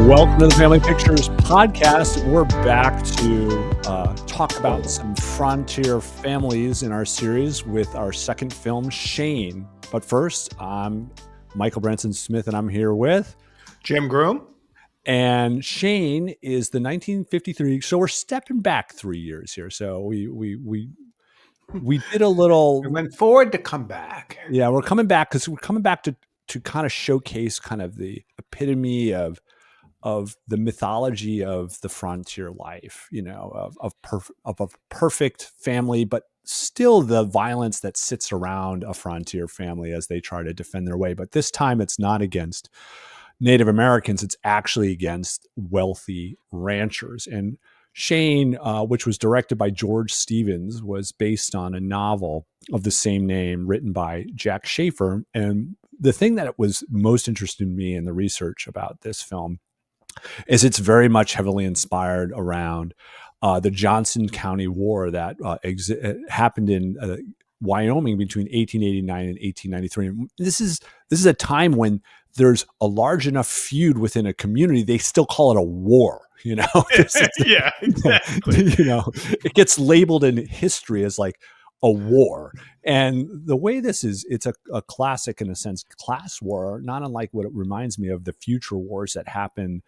Welcome to the Family Pictures podcast. We're back to talk about some frontier families in our series with our second film, Shane. But first, I'm Michael Branson Smith, and I'm here with Jim Groom. And Shane is the 1953. So we're stepping back 3 years here. So we did a little. We went forward to come back. Yeah, we're coming back because we're coming back to kind of showcase kind of the epitome of the mythology of the frontier life, you know, of a perfect family, but still the violence that sits around a frontier family as they try to defend their way. But this time it's not against Native Americans. It's actually against wealthy ranchers. And Shane, which was directed by George Stevens, was based on a novel of the same name written by Jack Schaefer. And the thing that was most interesting to me in the research about this film is it's very much heavily inspired around the Johnson County War that happened in Wyoming between 1889 and 1893. And this is a time when there's a large enough feud within a community, they still call it a war. You know, Yeah, exactly. You know, it gets labeled in history as like a war. And the way this is, it's a classic, in a sense, class war, not unlike what it reminds me of the future wars that happen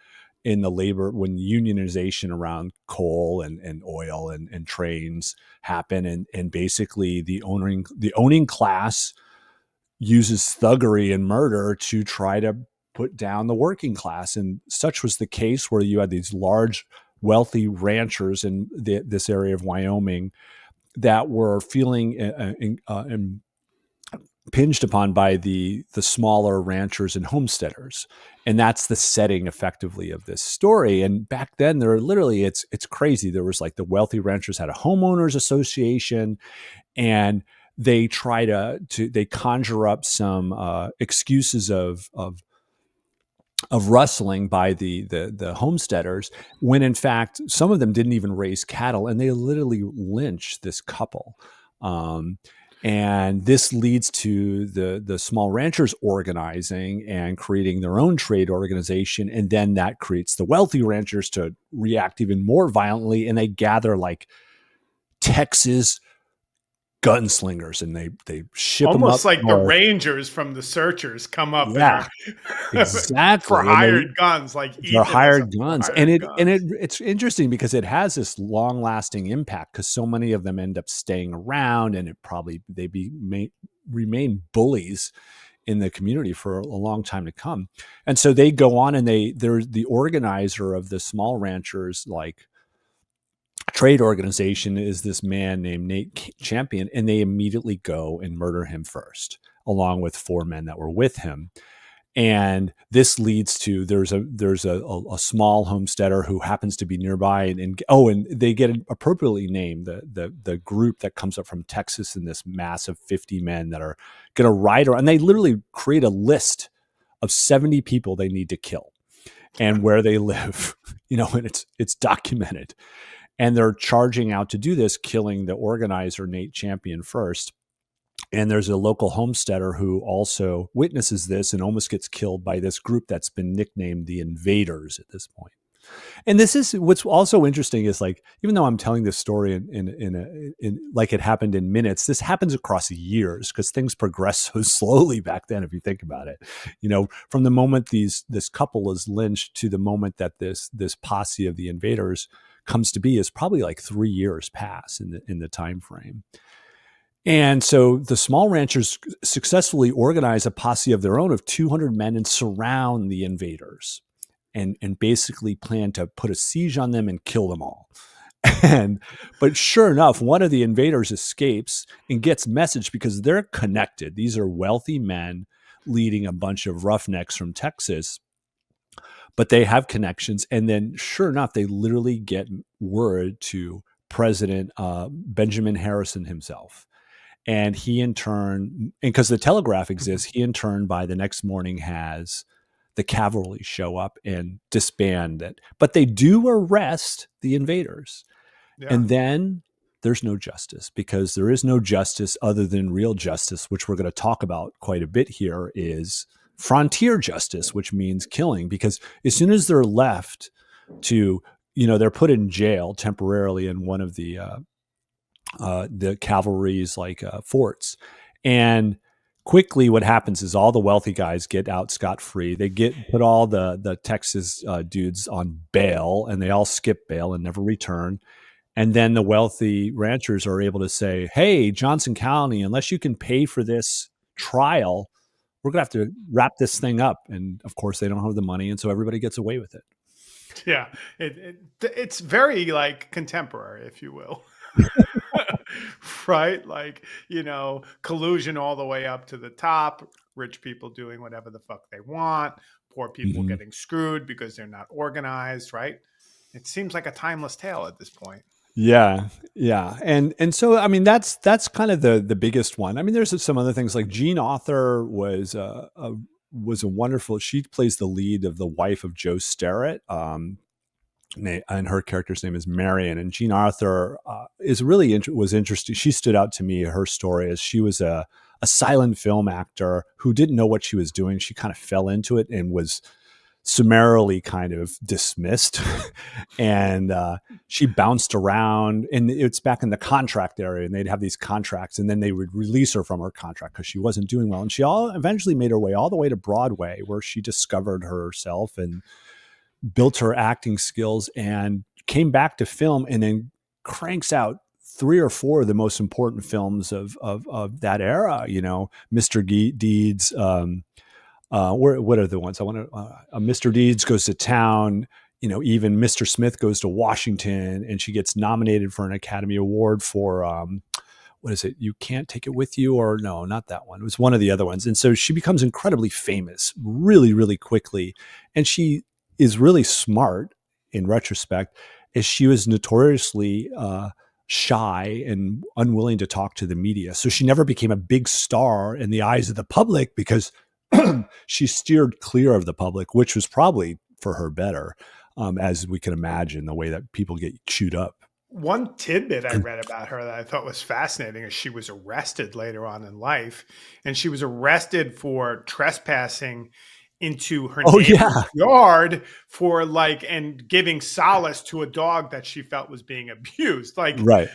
in the labor, when unionization around coal and oil and trains happen. And basically the owning class uses thuggery and murder to try to put down the working class. And such was the case where you had these large, wealthy ranchers in this area of Wyoming that were feeling impinged upon by the smaller ranchers and homesteaders. And that's the setting effectively of this story. And back then there were literally, it's crazy. There was like the wealthy ranchers had a homeowners association, and they try they conjure up some excuses of rustling by the homesteaders, when in fact some of them didn't even raise cattle, and they literally lynch this couple. And this leads to the small ranchers organizing and creating their own trade organization, and then that creates the wealthy ranchers to react even more violently, and they gather like Texas gunslingers, and they ship almost them up like north. The Rangers from the Searchers come up, yeah, exactly, for hired guns, like they're hired guns. Hired It's interesting because it has this long lasting impact, because so many of them end up staying around, and remain bullies in the community for a long time to come. And so they go on, and they're the organizer of the small ranchers like trade organization is this man named Nate Champion, and they immediately go and murder him first, along with 4 men that were with him. And this leads to there's a small homesteader who happens to be nearby, and they get appropriately named the group that comes up from Texas, in this mass of 50 men that are going to ride around. And they literally create a list of 70 people they need to kill and where they live, you know, and it's documented. And they're charging out to do this, killing the organizer, Nate Champion, first. And there's a local homesteader who also witnesses this and almost gets killed by this group that's been nicknamed the Invaders at this point. And this is what's also interesting is, like, even though I'm telling this story in like it happened in minutes, this happens across years, because things progress so slowly back then, if you think about it. You know, from the moment this couple is lynched to the moment that this posse of the Invaders comes to be is probably like 3 years pass in the time frame. And so the small ranchers successfully organize a posse of their own of 200 men and surround the Invaders, and basically plan to put a siege on them and kill them all. But sure enough, one of the Invaders escapes and gets message, because they're connected. These are wealthy men leading a bunch of roughnecks from Texas, but they have connections. And then sure enough, they literally get word to President Benjamin Harrison himself. And he in turn, and because the telegraph exists, he in turn by the next morning has the cavalry show up and disband it. But they do arrest the Invaders. Yeah. And then there's no justice, because there is no justice other than real justice, which we're going to talk about quite a bit here, is frontier justice, which means killing, because as soon as they're left to, they're put in jail temporarily in one of the cavalry's forts, and quickly what happens is all the wealthy guys get out scot free. They get put all the Texas dudes on bail, and they all skip bail and never return. And then the wealthy ranchers are able to say, "Hey, Johnson County, unless you can pay for this trial, we're gonna have to wrap this thing up." And of course, they don't have the money, and so everybody gets away with it. Yeah, it's very like contemporary, if you will. Right? Like, collusion all the way up to the top, rich people doing whatever the fuck they want, poor people Mhm. getting screwed because they're not organized, right? It seems like a timeless tale at this point. Yeah, yeah, and so I mean that's kind of the biggest one. I mean, there's some other things like Jean Author was a wonderful. She plays the lead of the wife of Joe Starrett. And her character's name is Marion. And Jean Arthur is really was interesting. She stood out to me. Her story is she was a silent film actor who didn't know what she was doing. She kind of fell into it and was summarily kind of dismissed. And she bounced around, and it's back in the contract area, and they'd have these contracts, and then they would release her from her contract because she wasn't doing well. And she eventually made her way all the way to Broadway, where she discovered herself and built her acting skills, and came back to film, and then cranks out three or four of the most important films of that era. Mr. Deeds. What are the ones I want to? Mr. Deeds Goes to Town. Even Mr. Smith Goes to Washington, and she gets nominated for an Academy Award for what is it? You Can't Take It With You, or no, not that one. It was one of the other ones. And so she becomes incredibly famous really, really quickly. And she is really smart in retrospect, as she was notoriously shy and unwilling to talk to the media. So she never became a big star in the eyes of the public because she steered clear of the public, which was probably for her better, as we can imagine, the way that people get chewed up. One tidbit I read about her that I thought was fascinating is she was arrested later on in life, and she was arrested for trespassing into her Oh, neighbor's yeah. yard for and giving solace to a dog that she felt was being abused. Right.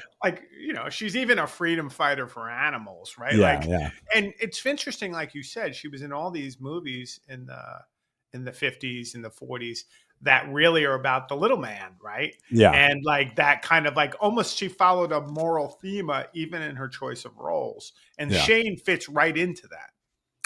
She's even a freedom fighter for animals, right? Yeah. Yeah. And it's interesting, like you said, she was in all these movies in the 50s and the 40s that really are about the little man, right? Yeah. And that kind of almost she followed a moral theme even in her choice of roles. And Yeah. Shane fits right into that.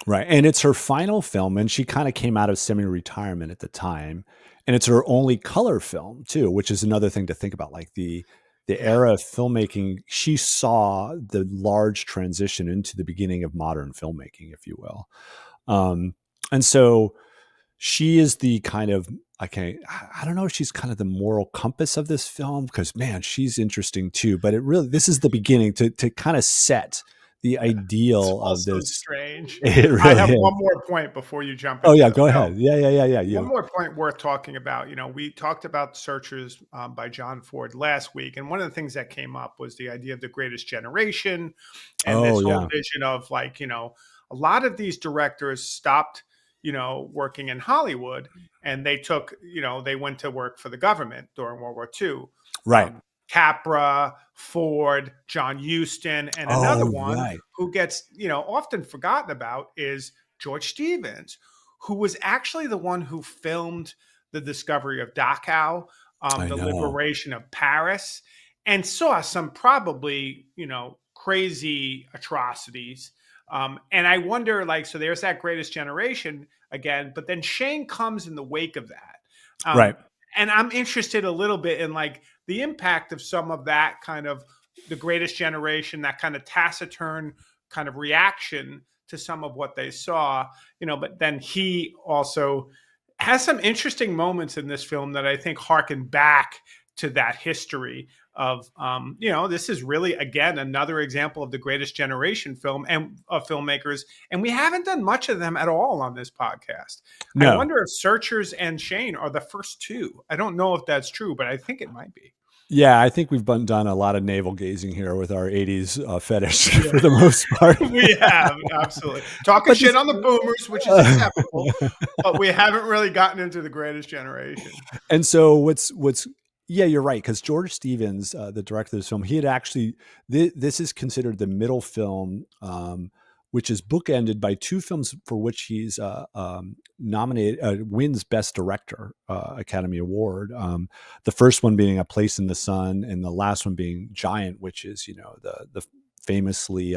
Right. And it's her final film, and she kind of came out of semi-retirement at the time. And it's her only color film too, which is another thing to think about. Like the Yeah. era of filmmaking, she saw the large transition into the beginning of modern filmmaking, if you will. And so she is the kind of, I don't know if she's kind of the moral compass of this film, because man, she's interesting too. But this is the beginning to kind of set the It's ideal of also this. strange. It I really have is. one more point before you jump Oh into yeah, the go film. ahead. Yeah. One You. more point worth talking about. We talked about Searchers by John Ford last week, and one of the things that came up was the idea of the greatest generation, and Oh this whole yeah. vision of a lot of these directors stopped, working in Hollywood, and they went to work for the government during World War II. Right. Capra, Ford, John Huston, and another Oh one right. who gets often forgotten about is George Stevens, who was actually the one who filmed the discovery of Dachau, I the know. liberation of Paris, and saw some probably crazy atrocities. And I wonder, so there's that greatest generation again, but then Shane comes in the wake of that. Right. And I'm interested a little bit in the impact of some of that kind of the greatest generation, that kind of taciturn kind of reaction to some of what they saw, but then he also has some interesting moments in this film that I think harken back to that history of, this is really, again, another example of the greatest generation film and of filmmakers. And we haven't done much of them at all on this podcast. I No. wonder if Searchers and Shane are the first two. I don't know if that's true, but I think it might be. Yeah, I think we've done a lot of navel gazing here with our '80s fetish Yeah, for the most part. we have absolutely talking But shit this, on the boomers, which is uh, acceptable, but we haven't really gotten into the greatest generation. and so what's yeah, you're right, because George Stevens, the director of this film, he had actually this is considered the middle film, which is bookended by two films for which he's nominated, wins Best Director Academy Award. The first one being A Place in the Sun, and the last one being Giant, which is the famously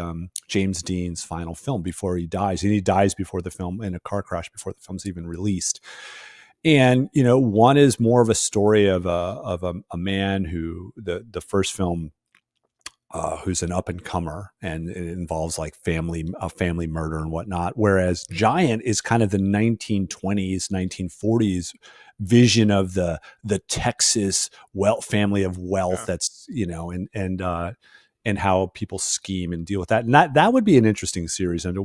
James Dean's final film before he dies, and he dies before the film in a car crash before the film's even released. And one is more of a story of a man who the first film, who's an up and comer, and it involves like family murder and whatnot. Whereas Giant is kind of the 1920s, 1940s vision of the Texas family of wealth. Yeah. That's and how people scheme and deal with that. And that would be an interesting series. And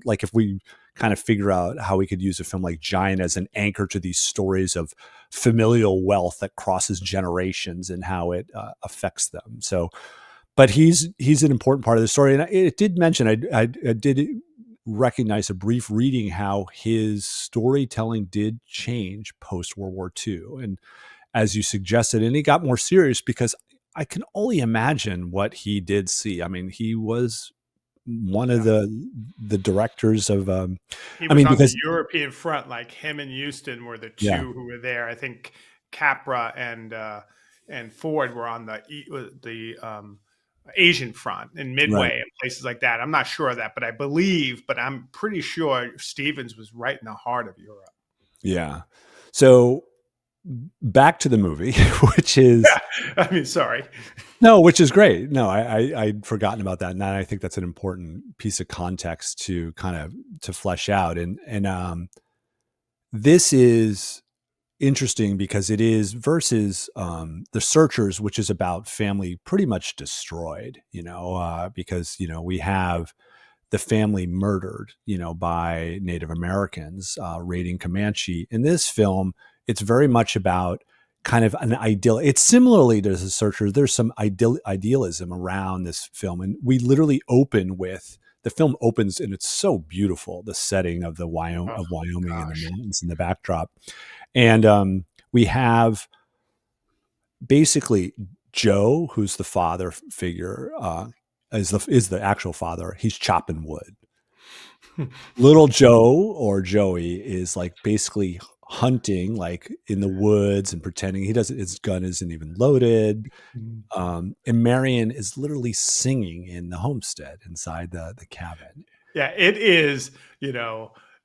like if we kind of figure out how we could use a film like Giant as an anchor to these stories of familial wealth that crosses generations and how it affects them. So, but he's an important part of the story. And it did mention, I did recognize a brief reading how his storytelling did change post World War II. And as you suggested, and he got more serious because I can only imagine what he did see. I mean, he was one of Yeah. the directors of, He I was mean, on the because European front, like him and Houston were the yeah, two who were there. I think Capra and Ford were on the Asian front in right. Midway and places like that. I'm not sure of that, but I'm pretty sure Stevens was right in the heart of Europe. Yeah. So back to the movie, which is Yeah, I mean, sorry. no, which is great. No, I'd forgotten about that, and I think that's an important piece of context to kind of to flesh out. And this is interesting because it is versus the Searchers, which is about family pretty much destroyed. Because we have the family murdered, by Native Americans raiding Comanche. In this film, it's very much about kind of an ideal. It's similarly to The Searchers. There's some idealism around this film, and we literally open with the film opens, and it's so beautiful. The setting of Oh Wyoming and the gosh. mountains in the backdrop, and we have basically Joe, who's the father figure, is the actual father. He's chopping wood. Little Joe or Joey is like basically hunting like in the woods and pretending his gun isn't even loaded. And Marion is literally singing in the homestead inside the cabin. Yeah, it is,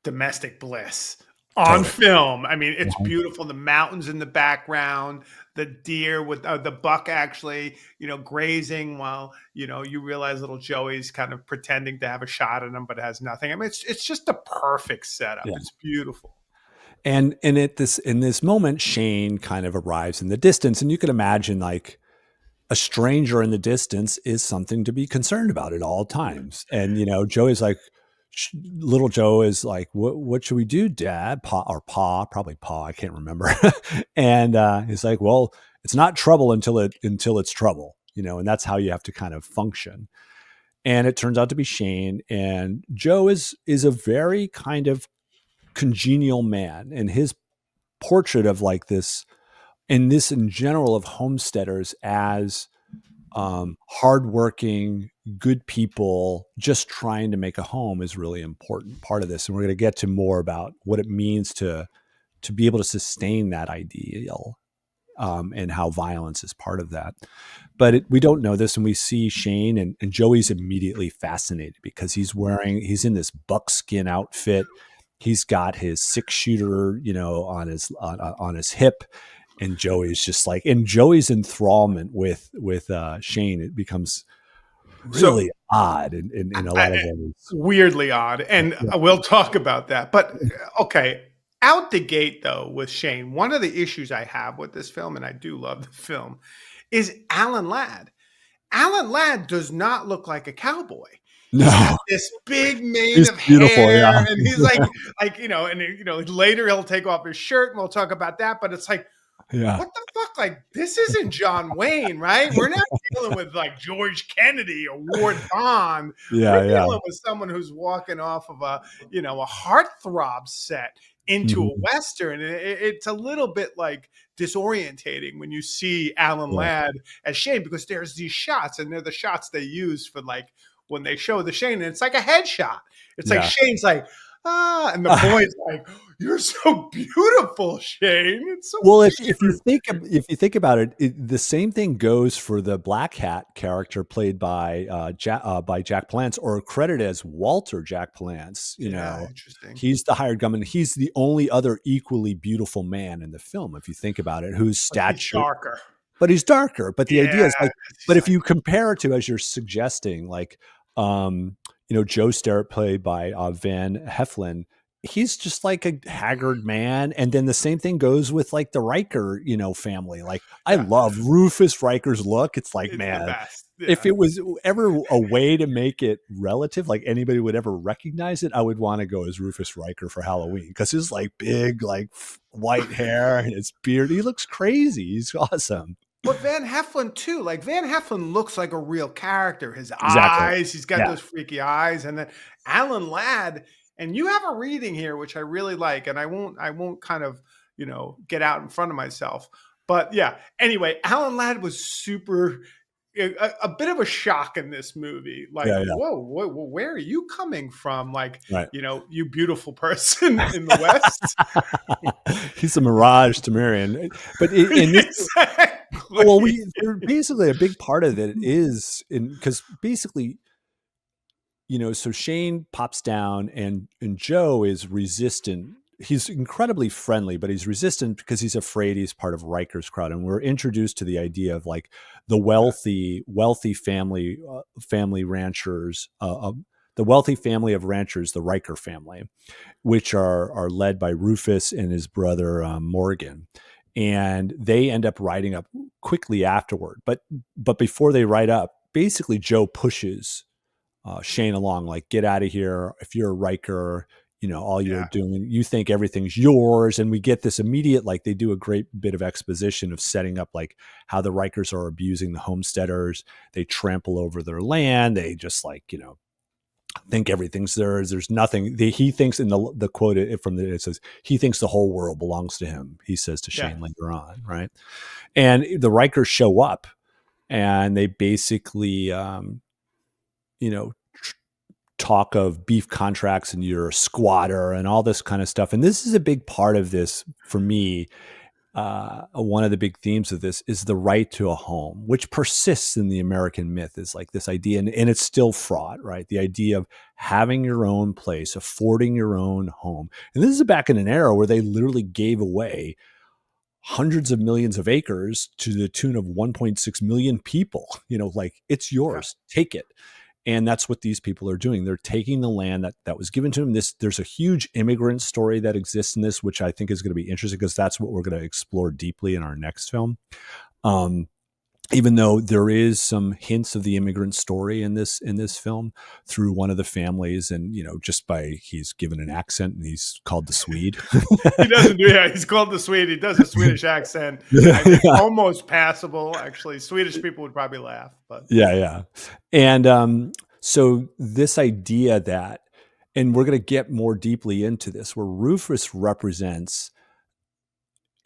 domestic bliss on Totally. film. I mean, it's Mhm. beautiful. The mountains in the background, the deer with the buck actually, grazing while, you realize little Joey's kind of pretending to have a shot at him, but has nothing. I mean, it's just a perfect setup. Yeah. It's beautiful. And in this moment, Shane kind of arrives in the distance, and you can imagine like a stranger in the distance is something to be concerned about at all times. And Joey's like, little Joe is like, what should we do, Dad? Probably Pa. I can't remember. And he's like, well, it's not trouble until it's trouble, and that's how you have to kind of function. And it turns out to be Shane, and Joe is a very kind of congenial man, and his portrait of like this, and this in general of homesteaders as hardworking, good people just trying to make a home is really important part of this. And we're going to get to more about what it means to be able to sustain that ideal, and how violence is part of that. But we don't know this, and we see Shane, and Joey's immediately fascinated because he's in this buckskin outfit. He's got his 6-shooter, on his hip, and Joey's just like, and Joey's enthrallment with Shane, it becomes So really odd in a lot of ways. weirdly odd, and Yeah. we'll talk about that. But okay, out the gate though with Shane, one of the issues I have with this film, and I do love the film, is Alan Ladd. Alan Ladd does not look like a cowboy. He's got No, this big mane he's of beautiful. hair, Yeah. and he's like later he'll take off his shirt, and we'll talk about that. But it's like, Yeah. what the fuck? Like, this isn't John Wayne, right? We're not dealing with like George Kennedy or Ward Bond. We're Yeah, yeah. dealing with someone who's walking off of a heartthrob set into a Mhm. Western. And it's a little bit like disorientating when you see Alan Yeah. Ladd as Shane, because there's these shots, and they're the shots they use for like when they show the Shane, and it's like a headshot. It's like Yeah. Shane's like, and the boy's like, "You're so beautiful, Shane." It's so Well, weird. if you think about it, the same thing goes for the Black Hat character played by Jack Palance, or credited as Walter Jack Palance. You Yeah, know, interesting. he's the hired gunman. He's the only other equally beautiful man in the film, if you think about it, whose But he's stature, darker. but he's darker. But the idea Yeah, is like, but he's if like you compare it to, as you're suggesting, like, Joe Starrett played by Van Heflin, he's just like a haggard man. And then the same thing goes with like the Riker, family. Like, I yeah, love Rufus Riker's look. It's like, it's the man, best. if Yeah. it was ever a way to make it relative, like anybody would ever recognize it, I would want to go as Rufus Riker for Halloween, because his like big, like white hair and his beard. He looks crazy. He's awesome. But Van Heflin too, like Van Heflin looks like a real character. His Exactly. eyes, he's got Yeah. those freaky eyes, and then Alan Ladd. And you have a reading here which I really like, and I won't kind of get out in front of myself. But yeah, anyway, Alan Ladd was super a bit of a shock in this movie. Like, Yeah. Yeah. whoa, where are you coming from? Like, Right. you beautiful person in the West. He's a mirage to Marion. But in this, well, Exactly. they're basically a big part of it is because basically, so Shane pops down, and Joe is resistant. He's incredibly friendly, but he's resistant because he's afraid he's part of Riker's crowd. And we're introduced to the idea of like the wealthy family ranchers, the wealthy family of ranchers, the Riker family, which are led by Rufus and his brother Morgan, and they end up riding up quickly afterward. But before they ride up, basically Joe pushes Shane along, like, get out of here. If you're a Riker, all you're Yeah, doing, you think everything's yours. And we get this immediate, like, they do a great bit of exposition of setting up like how the Rikers are abusing the homesteaders. They trample over their land. They just like, think everything's theirs. There's nothing. He thinks, in the quote it says, he thinks the whole world belongs to him. He says to yeah. Shane later on, right? And the Rikers show up, and they basically, you know, talk of beef contracts and you're a squatter and all this kind of stuff. And this is a big part of this for me. One of the big themes of this is the right to a home, which persists in the American myth, is like this idea, and it's still fraught, right? The idea of having your own place, affording your own home. And this is back in an era where they literally gave away hundreds of millions of acres to the tune of 1.6 million people. Like, it's Yeah. yours, take it. And that's what these people are doing. They're taking the land that was given to them. There's a huge immigrant story that exists in this, which I think is going to be interesting, because that's what we're going to explore deeply in our next film. Um, Even though there is some hints of the immigrant story in this film through one of the families, and just by, he's given an accent and he's called the Swede. He doesn't do. Yeah, he's called the Swede. He does a Swedish accent. It's Yeah. almost passable, actually. Swedish people would probably laugh, but Yeah. And so this idea that, and we're going to get more deeply into this, where Rufus represents,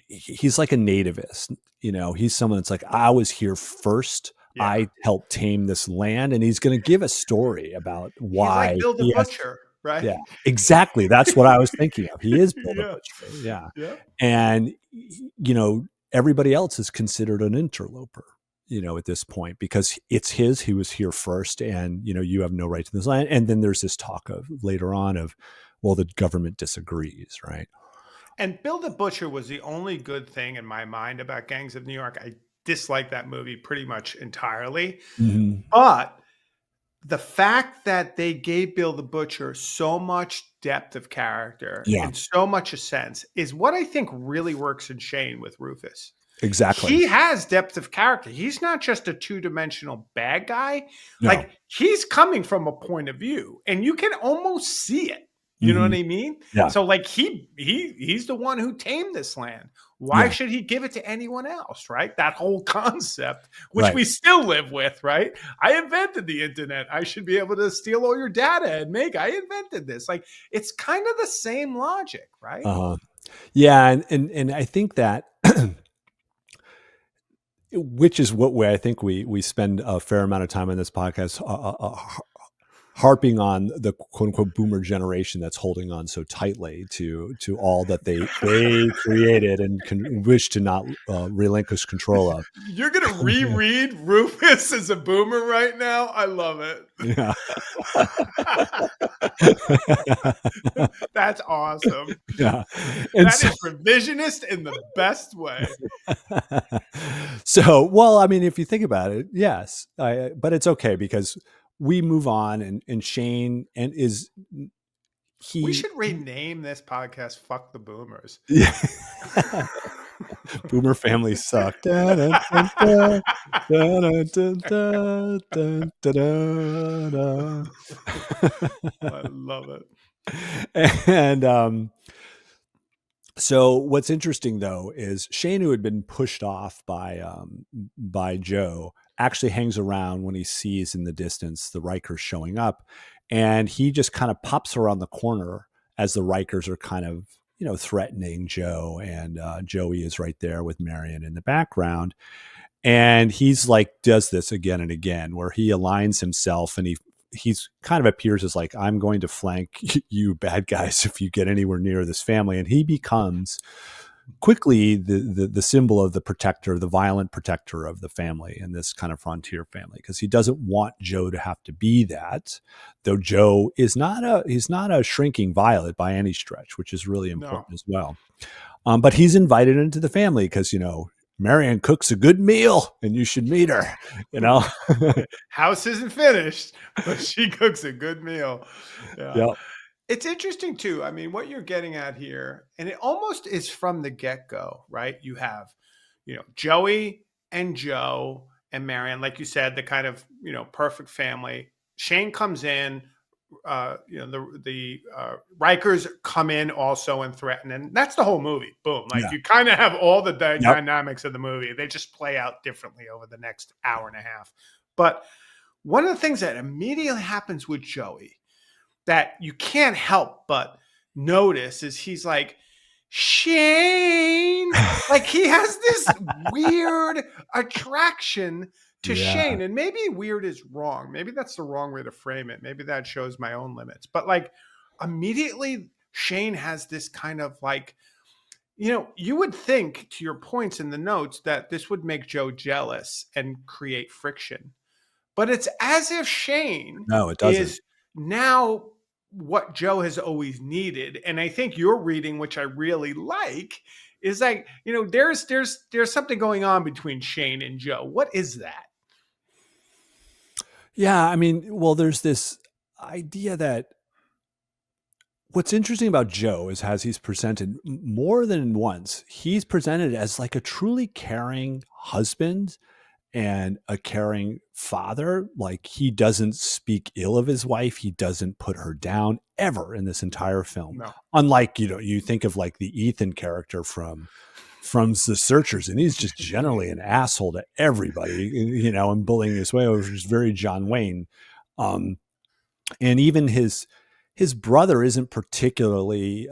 he's like a nativist. He's someone that's like, I was here first. yeah, I helped tame this land. And he's going to give a story about he's why like Bill the he has. Butcher, right? Yeah, exactly. That's what I was thinking of. He is Bill the Yeah, Butcher. Yeah. yeah. And, everybody else is considered an interloper, at this point, because it's his, he was here first, and, you have no right to this land. And then there's this talk of later on of, well, the government disagrees, right? And Bill the Butcher was the only good thing in my mind about Gangs of New York. I dislike that movie pretty much entirely, Mm-hmm. but the fact that they gave Bill the Butcher so much depth of character Yeah, and so much a sense is what I think really works in Shane with Rufus. exactly. He has depth of character. He's not just a two-dimensional bad guy. No. Like, he's coming from a point of view, and you can almost see it. You know what Mhm. I mean? Yeah. So like he's the one who tamed this land. Why Yeah. should he give it to anyone else, right? That whole concept, which Right. we still live with, right? I invented the internet. I should be able to steal all your data and make. I invented this. Like it's kind of the same logic, right? Uh-huh. Yeah, and I think that which is what way I think we spend a fair amount of time on this podcast harping on the quote unquote boomer generation that's holding on so tightly to all that they created and wish to not relinquish control of. You're gonna reread Rufus as a boomer right now. I love it. Yeah. That's awesome. Yeah. And That so, is revisionist in the best way. so, well, I mean, if you think about it, yes, but it's okay because we move on, and Shane and is We he, should rename this podcast "Fuck the Boomers." yeah. Boomer families suck. Dun, dun, dun, dun, dun, dun, dun, dun, dun, dun. I love it. And so what's interesting though is Shane, who had been pushed off by Joe, actually hangs around when he sees in the distance the Rikers showing up, and he just kind of pops around the corner as the Rikers are kind of threatening Joe, and Joey is right there with Marion in the background, and he's like does this again and again where he aligns himself, and he's kind of appears as like, I'm going to flank you bad guys if you get anywhere near this family. And he becomes quickly the symbol of the protector, the violent protector of the family in this kind of frontier family, because he doesn't want Joe to have to be that, though Joe is he's not a shrinking violet by any stretch, which is really No. important as well. But he's invited into the family because Marion cooks a good meal and you should meet her, you know? House isn't finished, but she cooks a good meal. Yeah. Yeah. It's interesting too. I mean, what you're getting at here, and it almost is from the get-go, right? You have, Joey and Joe and Marion, like you said, the kind of, perfect family. Shane comes in, the Rikers come in also and threaten, and that's the whole movie. Boom! Like Yeah. you kind of have all the Yep. dynamics of the movie. They just play out differently over the next hour and a half. But one of the things that immediately happens with Joey that you can't help but notice is he's like, Shane. Like he has this weird attraction to Yeah. Shane. And maybe weird is wrong. Maybe that's the wrong way to frame it. Maybe that shows my own limits. But like immediately, Shane has this kind of like, you would think to your points in the notes that this would make Joe jealous and create friction. But it's as if Shane No, it doesn't. is now what Joe has always needed. And I think your reading, which I really like, is like, there's something going on between Shane and Joe. What is that? Yeah, I mean, well, there's this idea that what's interesting about Joe is as he's presented more than once, he's presented as like a truly caring husband and a caring father. Like he doesn't speak ill of his wife. He doesn't put her down ever in this entire film. No. Unlike, you think of like the Ethan character from The Searchers, and he's just generally an asshole to everybody, and bullying his way over, which is very John Wayne. And even his brother isn't particularly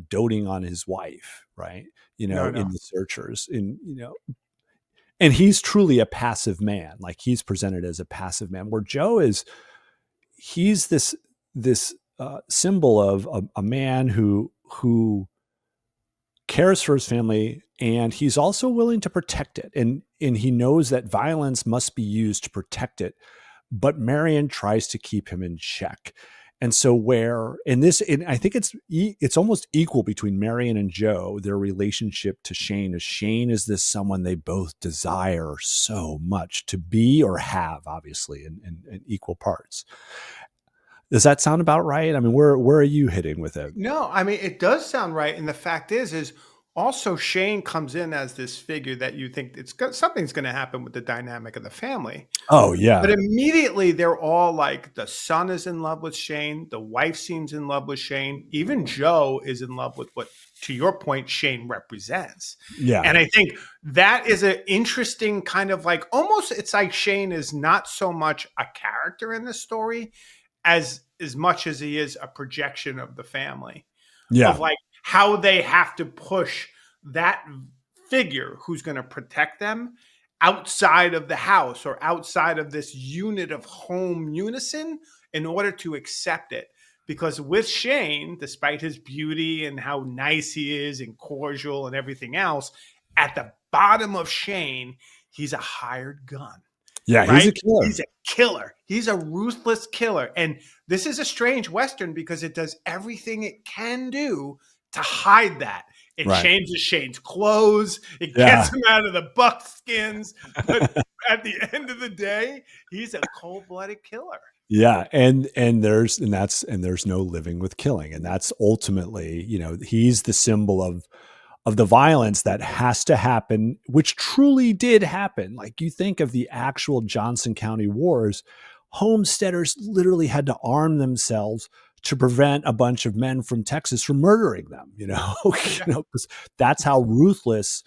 doting on his wife, right? No, In no. The Searchers, and he's truly a passive man. Like he's presented as a passive man, where Joe he's this symbol of a man who cares for his family, and he's also willing to protect it. And he knows that violence must be used to protect it, but Marion tries to keep him in check. And so and I think it's almost equal between Marion and Joe, their relationship to Shane, as Shane is this someone they both desire so much to be or have, obviously, in equal parts. Does that sound about right? I mean, where are you hitting with it? No, I mean, it does sound right. And the fact is Also, Shane comes in as this figure that you think something's going to happen with the dynamic of the family. Oh But yeah, immediately they're all like, the son is in love with Shane, the wife seems in love with Shane, even Joe is in love with what, to your point, Shane represents. yeah, And I think that is an interesting kind of like, almost it's like Shane is not so much a character in the story as much as he is a projection of the family, of yeah, like how they have to push that figure who's going to protect them outside of the house or outside of this unit of home unison in order to accept it. Because with Shane, despite his beauty and how nice he is and cordial and everything else, at the bottom of Shane, he's a hired gun, yeah. He's a right? killer, He's a killer. He's a ruthless killer. And this is a strange Western because it does everything it can do to hide that. It right? changes Shane's clothes, it Yeah, gets him out of the buckskins. But at the end of the day, he's a cold blooded killer. yeah. And there's no living with killing, and that's ultimately, he's the symbol of the violence that has to happen, which truly did happen. Like you think of the actual Johnson County wars, homesteaders literally had to arm themselves to prevent a bunch of men from Texas from murdering them. Yeah. 'Cause that's how ruthless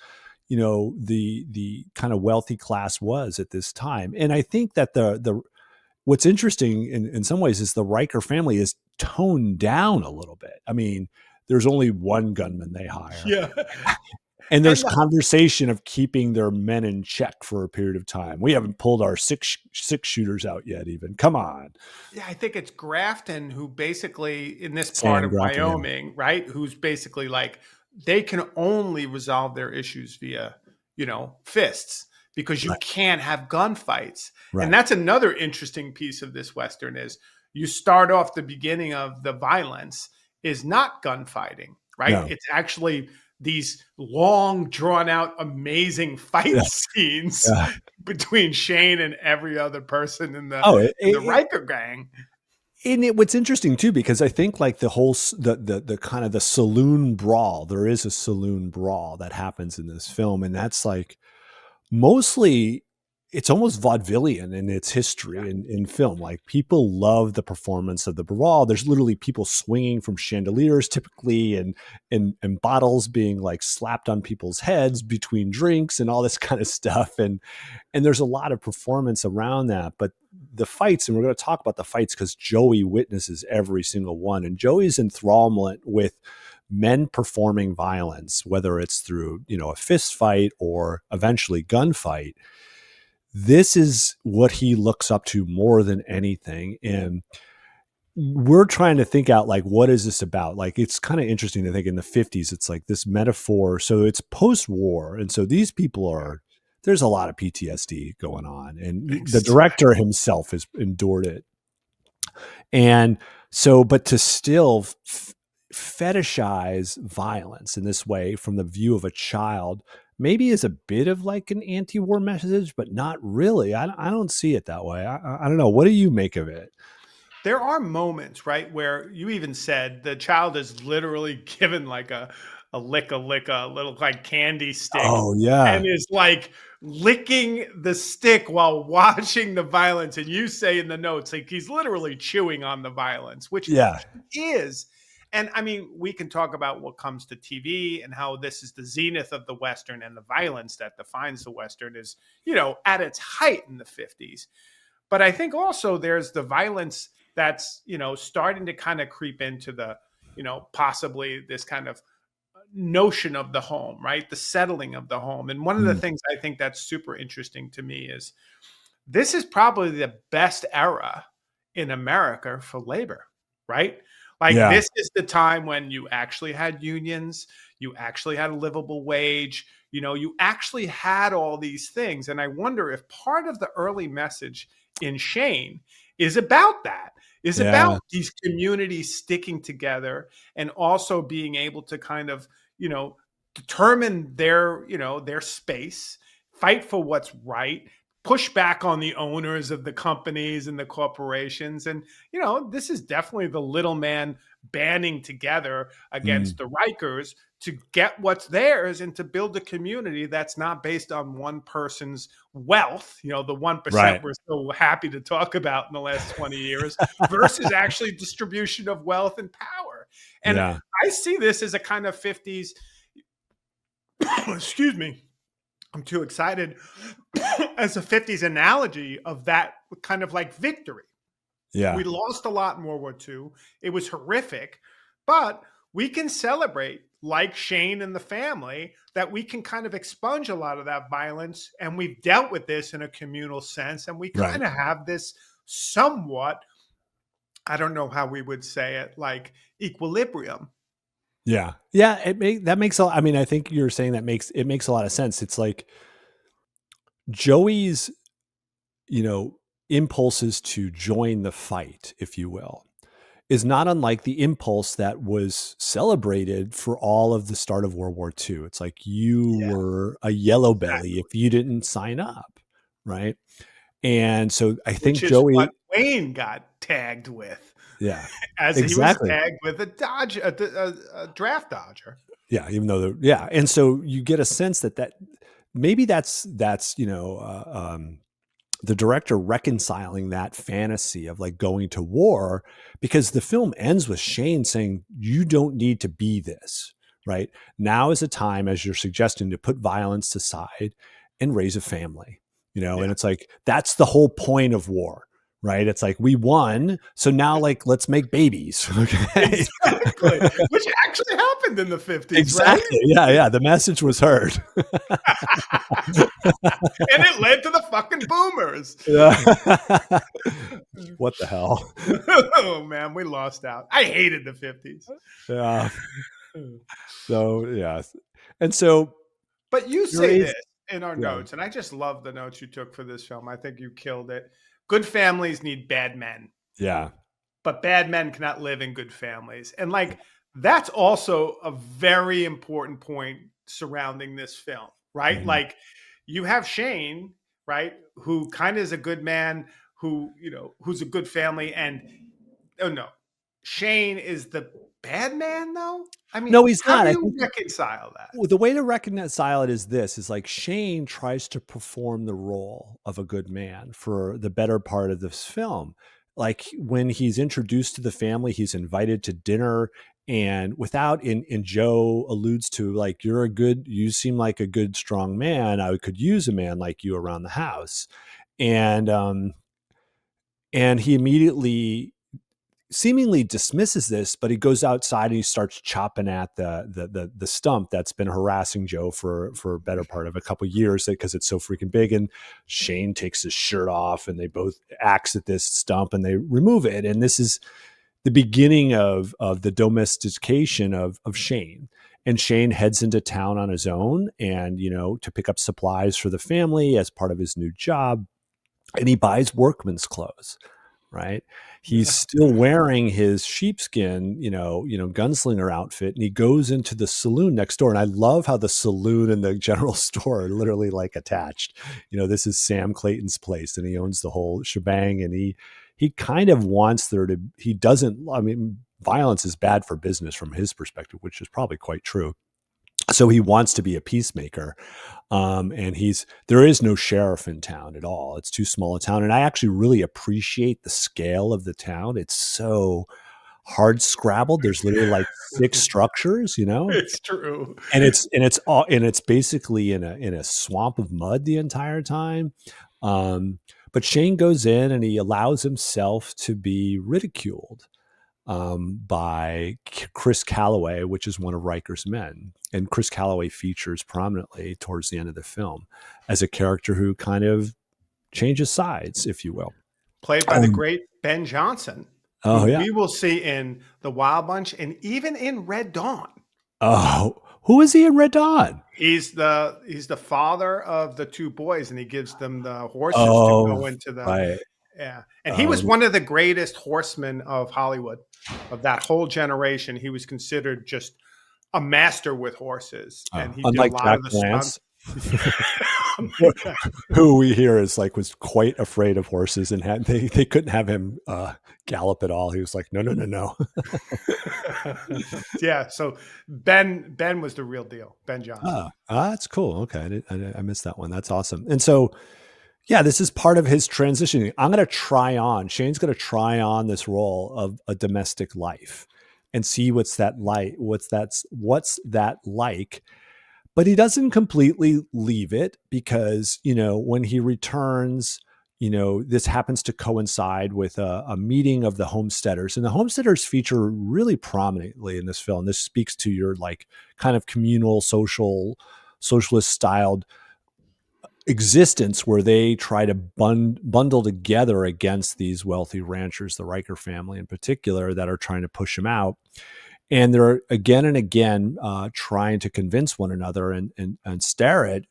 the kind of wealthy class was at this time. And I think that the what's interesting in some ways is the Riker family is toned down a little bit. I mean, there's only one gunman they hire, Yeah. and there's And conversation of keeping their men in check for a period of time. We haven't pulled our six shooters out yet. Even come on, yeah, I think it's Grafton who basically in this part Sam of Grafton. Yeah, Wyoming, right? Who's basically like they can only resolve their issues via, fists because you right, can't have gunfights. And right, that's another interesting piece of this Western is you start off the beginning of the violence is not gunfighting, right? no, It's actually these long drawn out amazing fight yeah, scenes yeah. between Shane and every other person Oh, in the Riker gang. what's interesting too, because I think like the whole the kind of the saloon brawl. There is a saloon brawl that happens in this film, and that's like mostly it's almost vaudevillian in its Yeah. history in film. Like people love the performance of the brawl. There's literally people swinging from chandeliers typically, and bottles being like slapped on people's heads between drinks and all this kind of stuff. And there's a lot of performance around that. But the fights, and we're going to talk about the fights because Joey witnesses every single one, and Joey's enthrallment with men performing violence, whether it's through a fist fight or eventually gunfight. This is what he looks up to more than anything. And we're trying to think out like what is this about. Like it's kind of interesting to think in the 50s it's like this metaphor, so it's post-war, and so these people Yeah. are, there's a lot of PTSD going on, and the Exactly. director himself has endured it. And so, but to still fetishize violence in this way from the view of a child maybe is a bit of like an anti-war message, but not really. I don't see it that way. I don't know. What do you make of it? There are moments, right, where you even said the child is literally given like a little like candy stick Oh yeah, and is like licking the stick while watching the violence. And you say in the notes, like he's literally chewing on the violence, which yeah, he is. And I mean, we can talk about what comes to TV and how this is the zenith of the Western and the violence that defines the Western is, at its height in the 50s. But I think also there's the violence that's, starting to kind of creep into the, possibly this kind of notion of the home, right? The settling of the home. And one of the mm, things I think that's super interesting to me is this is probably the best era in America for labor, right? Like yeah, this is the time when you actually had unions, you actually had a livable wage, you actually had all these things. And I wonder if part of the early message in Shane is about that, is yeah, about these communities sticking together and also being able to kind of, you know, determine their space, fight for what's right, push back on the owners of the companies and the corporations. And, this is definitely the little man banding together against Mm, the Rikers to get what's theirs and to build a community that's not based on one person's wealth, the 1% right. we're so happy to talk about in the last 20 years, versus actually distribution of wealth and power. And Yeah. I see this as a kind of 50s, excuse me, I'm too excited, as a 50s analogy of that kind of like victory. We Yeah. lost a lot in World War II. It was horrific, but we can celebrate, like Shane and the family, that we can kind of expunge a lot of that violence. And we've dealt with this in a communal sense. And we Right. kind of have this somewhat, I don't know how we would say it, like equilibrium. Yeah. Yeah. That makes I mean, I think you're saying it makes a lot of sense. It's like Joey's, you know, impulses to join the fight, if you will, is not unlike the impulse that was celebrated for all of the start of World War II. It's like you Yeah, were a yellow belly exactly. if you didn't sign up, right? And so I Which think is what Joey, Wayne got tagged with, yeah, as he was exactly. tagged with a draft dodger. Yeah, even though yeah, and so you get a sense that maybe that's the director reconciling that fantasy of like going to war, because the film ends with Shane saying, you don't need to be this, right? Now is a time, as you're suggesting, to put violence aside and raise a family, and Yeah. it's like, that's the whole point of war, right? It's like, we won. So now like, let's make babies. Okay. Exactly. Which actually happened in the 50s, right? Exactly. Yeah. Yeah. The message was heard. And it led to the fucking boomers. Yeah. What the hell? Oh man, we lost out. I hated the 50s. Yeah. So yeah, and so But you there say is, this in our yeah, notes, and I just love the notes you took for this film. I think you killed it. Good families need bad men, yeah, but bad men cannot live in good families. And like that's also a very important point surrounding this film, right? mhm. Like you have Shane, right, who kind of is a good man, who's a good family, and oh no, Shane is the bad man though. I mean, No, he's how not. do I you think reconcile that? the way to reconcile it is like Shane tries to perform the role of a good man for the better part of this film. Like when he's introduced to the family, he's invited to dinner, and and Joe alludes to like, you seem like a good, strong man. I could use a man like you around the house. And and he immediately seemingly dismisses this, but he goes outside and he starts chopping at the stump that's been harassing Joe for a better part of a couple of years, because it's so freaking big. And Shane takes his shirt off, and they both axe at this stump and they remove it. And this is the beginning of the domestication of Shane. And Shane heads into town on his own, and to pick up supplies for the family as part of his new job. And he buys workman's clothes, right? He's Yeah. still wearing his sheepskin, gunslinger outfit, and he goes into the saloon next door. And I love how the saloon and the general store are literally like attached. This is Sam Clayton's place, and he owns the whole shebang. And he kind of wants he doesn't, I mean, violence is bad for business from his perspective, which is probably quite true. So he wants to be a peacemaker. And there is no sheriff in town at all. It's too small a town. And I actually really appreciate the scale of the town. It's so hard scrabbled. There's literally like six structures, It's true. and it's basically in a swamp of mud the entire time. But Shane goes in and he allows himself to be ridiculed by Chris Calloway, which is one of Riker's men. And Chris Calloway features prominently towards the end of the film as a character who kind of changes sides, if you will. Played by the Um, great Ben Johnson, oh who yeah. we will see in The Wild Bunch and even in Red Dawn. Oh, who is he in Red Dawn? He's the father of the two boys, and he gives them the horses to Oh, go into the right. yeah. And he was Oh, one of the greatest horsemen of Hollywood, of that whole generation. He was considered just a master with horses, and he did a unlike lot Jack of the stunts. Lance. who we hear is like was quite afraid of horses and they couldn't have him gallop at all. He was like, no, no, no, no. Yeah. So Ben was the real deal. Ben Johnson. That's cool. Okay, I missed that one. That's awesome. And so, yeah, this is part of his transitioning. Shane's going to try on this role of a domestic life and see what's that like. What's that like? But he doesn't completely leave it because, when he returns, this happens to coincide with a meeting of the homesteaders, and the homesteaders feature really prominently in this film. This speaks to your like kind of communal socialist styled existence where they try to bundle together against these wealthy ranchers, the Riker family in particular, that are trying to push him out. And they're again and again trying to convince one another. And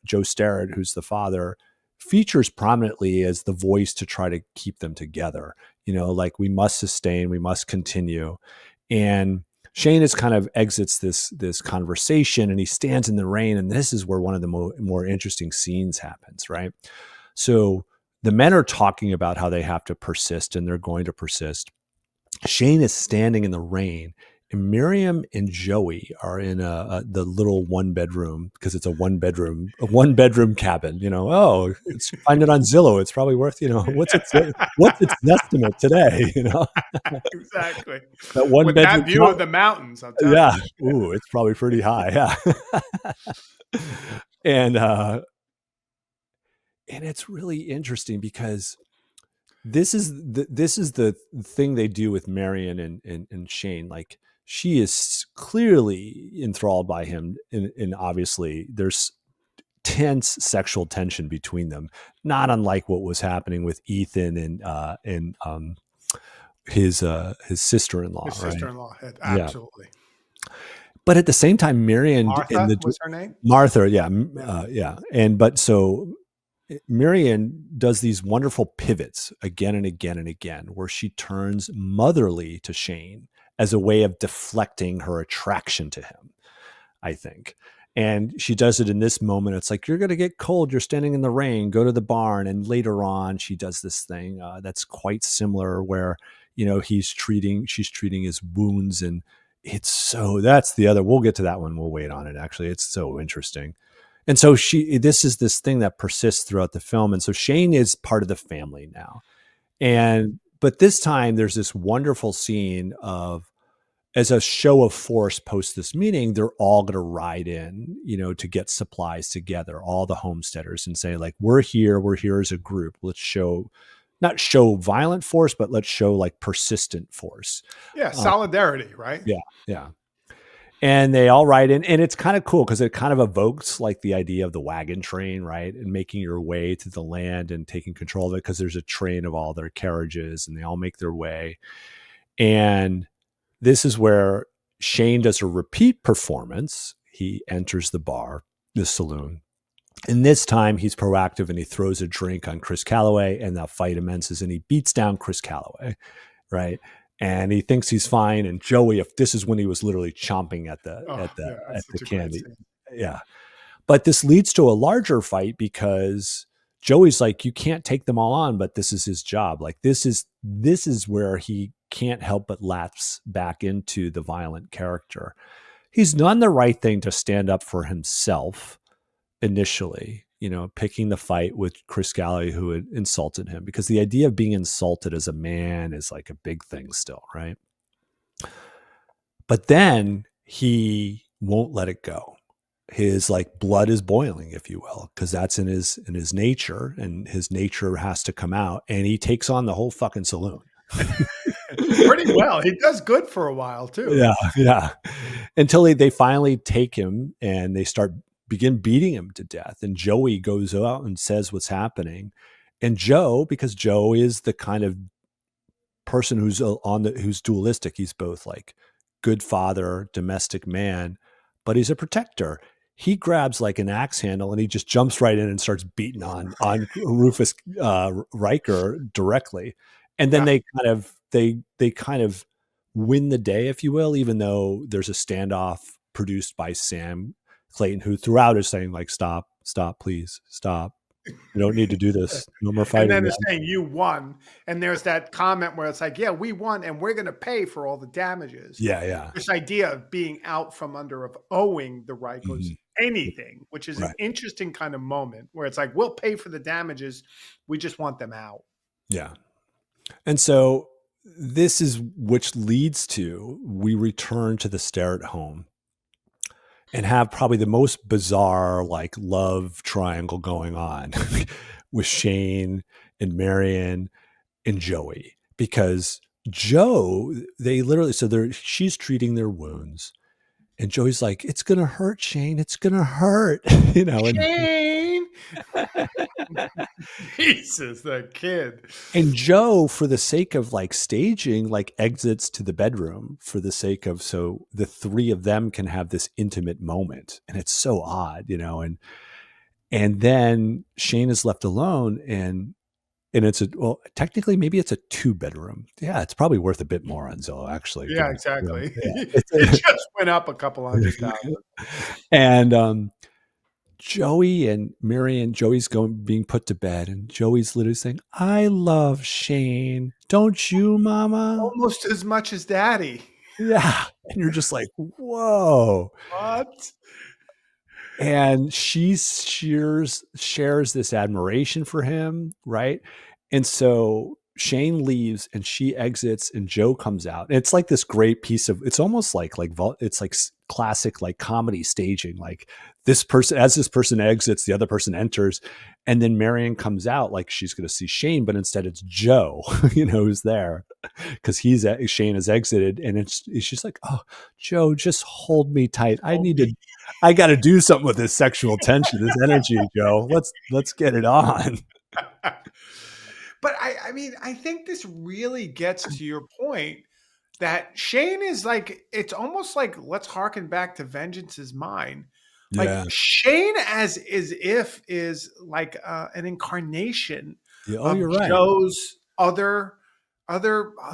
Joe Starrett, who's the father, features prominently as the voice to try to keep them together. Like we must sustain, we must continue. And Shane is kind of exits this conversation, and he stands in the rain. And this is where one of the more interesting scenes happens, right? So the men are talking about how they have to persist, and they're going to persist. Shane is standing in the rain, and Miriam and Joey are in the little one bedroom, because it's a one bedroom cabin. Find it on Zillow. It's probably worth what's its estimate today. Exactly. That one With bedroom that view of the mountains, I'll tell yeah. you. Ooh, it's probably pretty high. Yeah. and it's really interesting because this is the thing they do with Marion and Shane. Like, she is clearly enthralled by him, and obviously there's tense sexual tension between them, not unlike what was happening with Ethan and his sister-in-law, His right? sister-in-law, Yeah. absolutely. But at the same time, Marion and Martha was her name. Martha, yeah, yeah, but so Marion does these wonderful pivots again and again and again, where she turns motherly to Shane as a way of deflecting her attraction to him, I think. And she does it in this moment. It's like, you're going to get cold. You're standing in the rain. Go to the barn. And later on, she does this thing that's quite similar, where she's treating his wounds, and that's the other. We'll get to that one. We'll wait on it. Actually, it's so interesting. And so this is this thing that persists throughout the film. And so Shane is part of the family now. But this time there's this wonderful scene of, as a show of force post this meeting, they're all going to ride in, to get supplies together, all the homesteaders, and say, like, we're here as a group. Let's not show violent force, but let's show like persistent force. Yeah, solidarity, right? Yeah. Yeah. And they all ride in, and it's kind of cool because it kind of evokes like the idea of the wagon train, right? And making your way to the land and taking control of it, because there's a train of all their carriages, and they all make their way. And this is where Shane does a repeat performance. He enters the saloon. And this time he's proactive, and he throws a drink on Chris Calloway, and that fight immenses, and he beats down Chris Calloway, right? And he thinks he's fine. And Joey, if this is when he was literally chomping at the candy. Yeah. But this leads to a larger fight, because Joey's like, you can't take them all on, but this is his job. Like, this is where he can't help but lapse back into the violent character. He's done the right thing to stand up for himself initially, picking the fight with Chris Calloway, who had insulted him, because the idea of being insulted as a man is like a big thing still, right? But then he won't let it go. His like blood is boiling, if you will, because that's in his nature, and his nature has to come out, and he takes on the whole fucking saloon. Pretty well. He does good for a while too. Yeah, yeah. Until they finally take him, and they begin beating him to death. And Joey goes out and says what's happening. And because Joe is the kind of person who's dualistic. He's both like good father, domestic man, but he's a protector. He grabs like an axe handle, and he just jumps right in and starts beating on Rufus Riker directly. And then they kind of win the day, if you will, even though there's a standoff produced by Sam Clayton, who throughout is saying like, stop, please, stop. You don't need to do this. No more And fighting, then it's man. saying you won. And there's that comment where it's like, yeah, we won and we're going to pay for all the damages. Yeah, yeah. This idea of being out from under, of owing the Rikers Mhm. anything, which is an Right. interesting kind of moment where it's like, we'll pay for the damages. We just want them out. Yeah. And so this is which leads to we return to the stare at home and have probably the most bizarre like love triangle going on with Shane and Marion and Joey because Joe, they literally, so they're, she's treating their wounds and Joey's like, it's going to hurt, Shane. It's going to hurt, and Shane! Jesus, the kid. And Joe, for the sake of like staging, like exits to the bedroom for the sake of so the three of them can have this intimate moment. And it's so odd, and then Shane is left alone and it's a well, technically maybe it's a 2 bedroom. Yeah, it's probably worth a bit more on Zillow, actually. Yeah, exactly. Yeah. It just went up a couple $100,000. And Joey and Marion, Joey's being put to bed, and Joey's literally saying, I love Shane. Don't you, mama? Almost as much as daddy. Yeah. And you're just like, whoa. What? And she shares this admiration for him, right? And so Shane leaves and she exits and Joe comes out. And it's like this great piece of it's almost it's like classic like comedy staging. Like this person exits, the other person enters, and then Marion comes out like she's going to see Shane, but instead it's Joe, who's there because Shane has exited, and it's she's like, oh, Joe, just hold me tight. I got to do something with this sexual tension, this energy, Joe. Let's get it on. But I mean, I think this really gets to your point that Shane is like, it's almost like let's harken back to Vengeance is Mine. Like Yeah. Shane as is if is like an incarnation Yeah. Oh, of you're right. Joe's other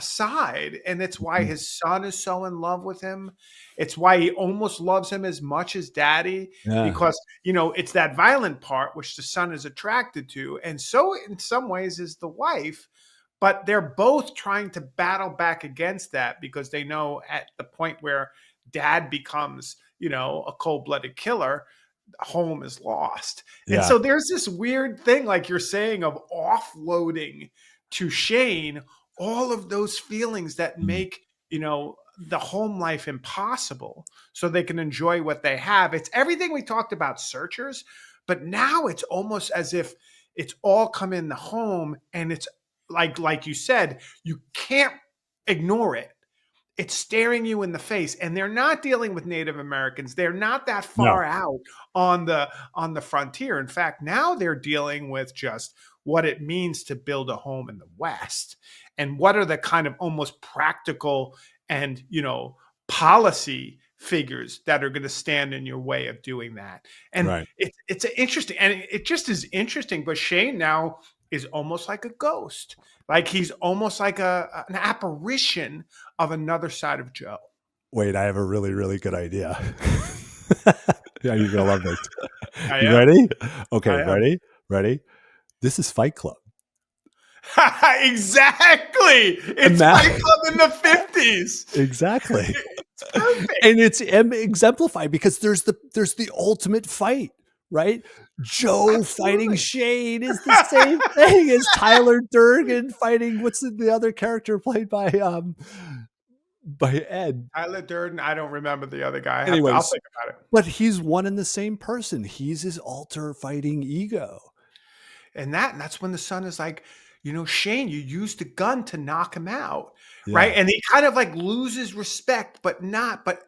side, and it's why Mhm. his son is so in love with him. It's why he almost loves him as much as daddy, Yeah. because it's that violent part which the son is attracted to, and so in some ways is the wife. But they're both trying to battle back against that because they know at the point where dad becomes a cold-blooded killer, home is lost. And Yeah. so there's this weird thing, like you're saying, of offloading to Shane all of those feelings that Mm. make, the home life impossible so they can enjoy what they have. It's everything we talked about Searchers, but now it's almost as if it's all come in the home, and it's like you said, you can't ignore it. It's staring you in the face, and they're not dealing with Native Americans. They're not that No. far out on the frontier. In fact, now they're dealing with just what it means to build a home in the West, and what are the kind of almost practical and policy figures that are going to stand in your way of doing that. And Right. it's interesting, and it just is interesting. But Shane now is almost like a ghost, like he's almost like an apparition of another side of Joe. Wait, I have a really, really good idea. Yeah, you're gonna love this. I You am. ready? Okay, I am. ready? Ready? This is Fight Club. Exactly. It's Fight Ima- Club in the 50s. exactly. It's perfect. And it's exemplified because there's the ultimate fight, right? Joe fighting Absolutely. Shane is the same thing as Tyler Durden fighting what's the other character played by Ed. Tyler Durden. I don't remember the other guy. I'll Anyways, think about it. but he's one and the same person. He's his alter fighting ego. And that's when the son is like, Shane, you used the gun to knock him out, right? Yeah. And he kind of like loses respect, but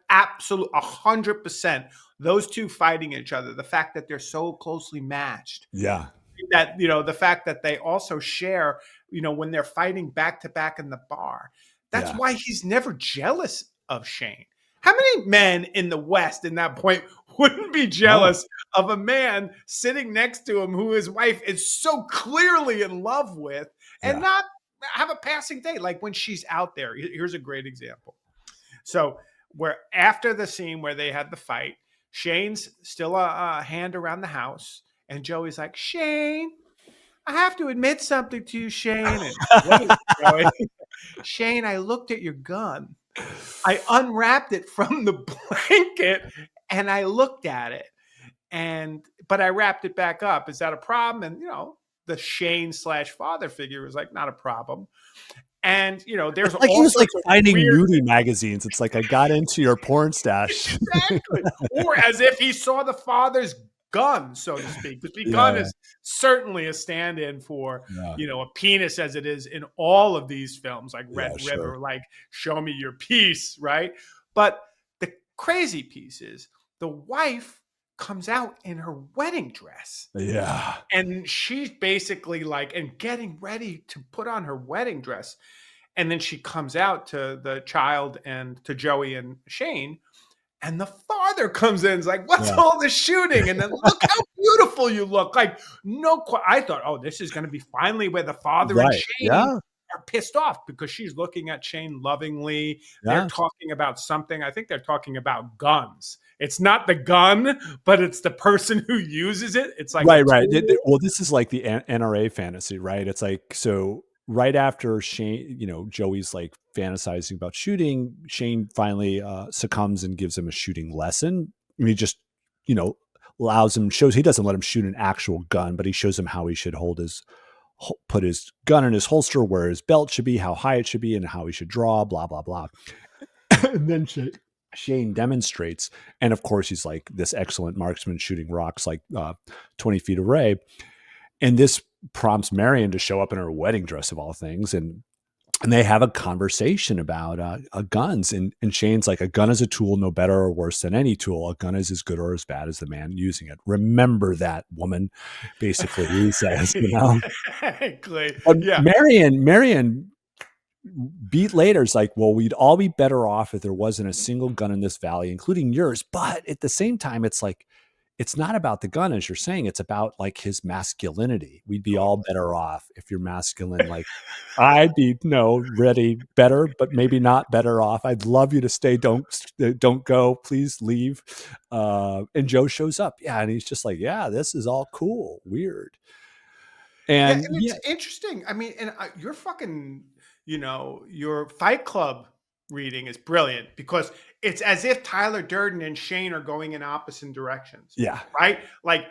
absolute 100%. Those two fighting each other, the fact that they're so closely matched, Yeah. that the fact that they also share, when they're fighting back to back in the bar. That's Yeah. why he's never jealous of Shane. How many men in the West in that point wouldn't be No. jealous of a man sitting next to him who his wife is so clearly in love with, and Yeah. not have a passing day? Like when she's out there. Here's a great example. So, where after the scene where they had the fight, Shane's still a hand around the house, And Joey's like, Shane, I have to admit something to you, Shane. And what is it, Joey? Shane, I looked at your gun. I unwrapped it from the blanket and I looked at it. But I wrapped it back up. Is that a problem? And the Shane slash father figure was like, not a problem. And there's It's like he all was like sorts of finding weird. nudie magazines. It's like I got into your porn stash. Exactly. Or as if he saw the father's gun, so to speak. Because the Yeah, gun yeah, is certainly a stand-in for, yeah, a penis as it is in all of these films, like yeah, Red sure. River, like Show Me Your Piece, right? But the crazy piece is the wife comes out in her wedding dress. Yeah, And she's basically like, and getting ready to put on her wedding dress. And then she comes out to the child and to Joey and Shane. And the father comes in and is like, what's yeah. all this shooting? And then look how beautiful you look. Like, I thought, oh, this is going to be finally where the father and Right. Shane Yeah, are pissed off because she's looking at Shane lovingly. They're yeah. talking about something. I think they're talking about guns. It's not the gun, but it's the person who uses it. It's like a Right, right. tool. Well, this is like the NRA fantasy, right? It's like, so right after Shane, Joey's like fantasizing about shooting, Shane finally succumbs and gives him a shooting lesson. And he just, you know, he doesn't let him shoot an actual gun, but he shows him how he should put his gun in his holster, where his belt should be, how high it should be, and how he should draw, blah, blah, blah. And then Shane demonstrates. And of course, he's like this excellent marksman shooting rocks like 20 feet away. And this prompts Marion to show up in her wedding dress of all things. And they have a conversation about guns. And Shane's like, a gun is a tool, no better or worse than any tool. A gun is as good or as bad as the man using it. Remember that, woman, basically, he says, Exactly. But Yeah. Marion beat later is like, well, we'd all be better off if there wasn't a single gun in this valley, including yours. But at the same time, it's like, it's not about the gun, as you're saying. It's about like his masculinity. We'd be all Totally. better off if you're masculine. Like, I'd be ready, better, but maybe not better off. I'd love you to stay. Don't go. Please leave. And Joe shows up. Yeah, and he's just like, yeah, this is all cool, weird, Yeah, and and it's yeah, interesting. I mean, and your fucking, your Fight Club reading is brilliant because it's as if Tyler Durden and Shane are going in opposite directions, yeah. right? Like,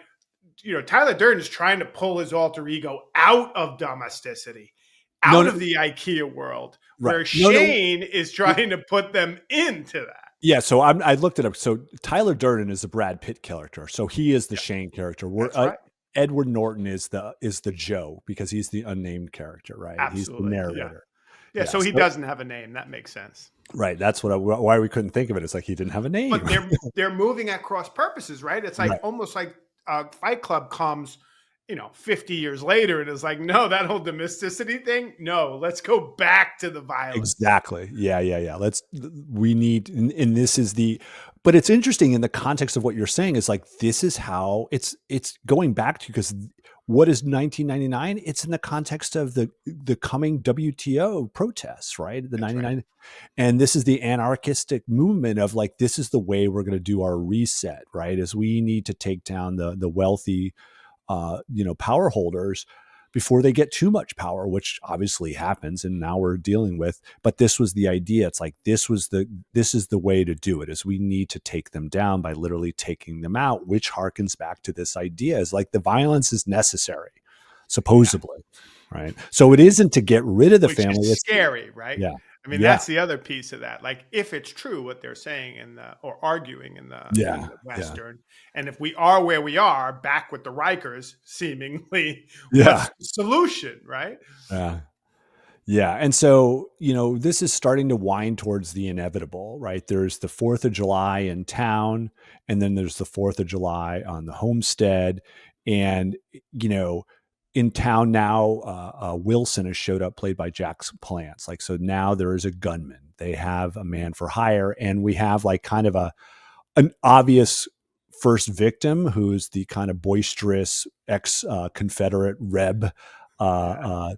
Tyler Durden is trying to pull his alter ego out of domesticity, No, out no, of the IKEA world, right. where No, no. Shane is trying to put them into that. Yeah, so I looked it up. So Tyler Durden is the Brad Pitt character. So he is the Yeah, Shane character. that's right. Edward Norton is the Joe, because he's the unnamed character, right? He's the Absolutely. Yeah. narrator. Yeah. Yeah. So he So doesn't have a name. That makes sense. right. That's why we couldn't think of it. It's like he didn't have a name. But they're moving at cross purposes, right? It's like Right. almost like Fight Club comes, 50 years later, and is like, no, that whole domesticity thing, no, let's go back to the violence. Exactly. Yeah, yeah, yeah. We need, and this is but it's interesting in the context of what you're saying is like, this is how it's going back to, because what is 1999? It's in the context of the coming WTO protests, right? The That's right. 99. And this is the anarchistic movement of like, this is the way we're going to do our reset, right? Is we need to take down the wealthy, power holders before they get too much power, which obviously happens, and now we're dealing with. But this was the idea. It's like, this is the way to do it, is we need to take them down by literally taking them out, which harkens back to this idea, is like the violence is necessary, Yeah. supposedly, right? So it isn't to get rid of the Which family. is It's scary, right? yeah, I mean, yeah, that's the other piece of that. Like, if it's true what they're saying or arguing in yeah, the yeah, Western, and if we are where we are, back with the Rikers, seemingly, yeah, what's the solution, right? yeah. Yeah. And so, this is starting to wind towards the inevitable, right? There's the 4th of July in town, and then there's the 4th of July on the homestead. And, in town now, Wilson has showed up, played by Jack Palance. Like, so now there is a gunman. They have a man for hire, and we have like kind of an obvious first victim, who's the kind of boisterous ex Confederate reb, uh, Yeah. uh,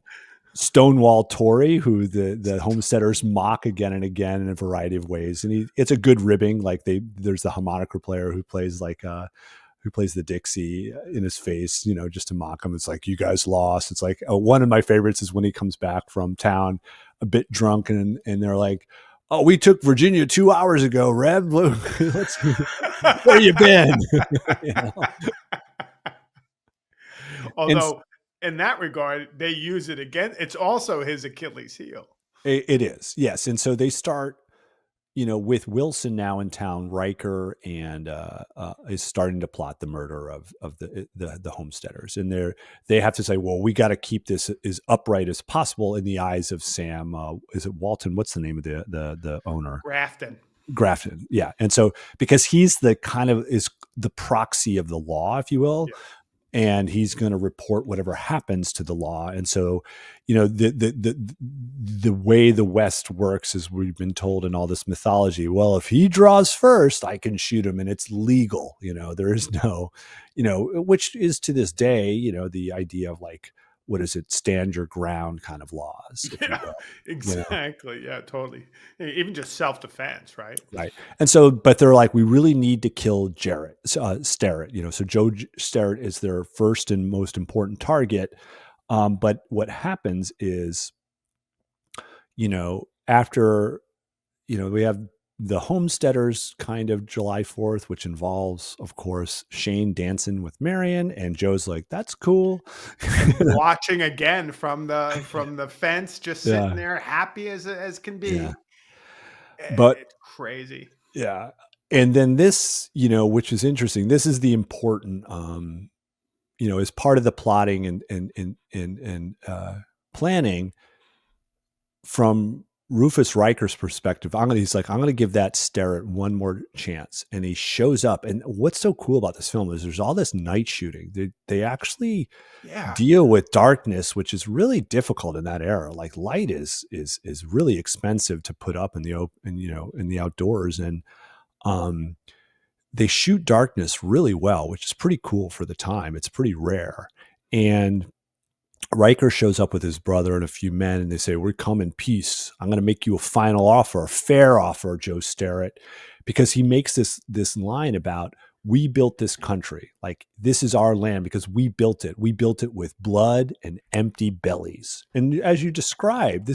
Stonewall Tory, who the homesteaders mock again and again in a variety of ways. And it's a good ribbing. Like there's the harmonica player who plays like who plays the Dixie in his face, just to mock him. It's like, you guys lost. It's like, one of my favorites is when he comes back from town a bit drunk, and they're like, oh, we took Virginia 2 hours ago, Rev. Where you been? you know? And Although, in that regard, they use it again. It's also his Achilles heel. it is, yes. And so they start, with Wilson now in town. Riker and is starting to plot the murder of the homesteaders, and they have to say, well, we got to keep this as upright as possible in the eyes of Sam. Is it Walton? What's the name of the owner? Grafton. Grafton, yeah. And so, because he's the kind of is the proxy of the law, if you will, Yeah. and he's going to report whatever happens to the law. And so, the way the West works, as we've been told in all this mythology, well, if he draws first, I can shoot him, and it's legal. There is no, which is to this day, the idea of like, what is it, stand your ground kind of laws, if you Yeah, will. exactly. Yeah, totally. Even just self-defense, right? Right. And so, but they're like, we really need to kill Starrett, so Joe Starrett is their first and most important target. But what happens is, after, we have the homesteaders kind of July 4th, which involves, of course, Shane dancing with Marion, and Joe's like, that's cool. And watching again from the fence, just sitting Yeah. there, happy as can be. Yeah. But It's crazy. yeah. And then this, which is interesting, this is the important, as part of the plotting and planning from Rufus Riker's perspective. He's like, I'm going to give that Starrett one more chance. And he shows up. And what's so cool about this film is there's all this night shooting. They actually Yeah. deal with darkness, which is really difficult in that era. Like, light is really expensive to put up in the open, in the outdoors. And they shoot darkness really well, which is pretty cool for the time. It's pretty rare. And Riker shows up with his brother and a few men, and they say, we come in peace. I'm going to make you a final offer, a fair offer, Joe Starrett, because he makes this line about, we built this country. Like, this is our land because we built it. We built it with blood and empty bellies. And as you described,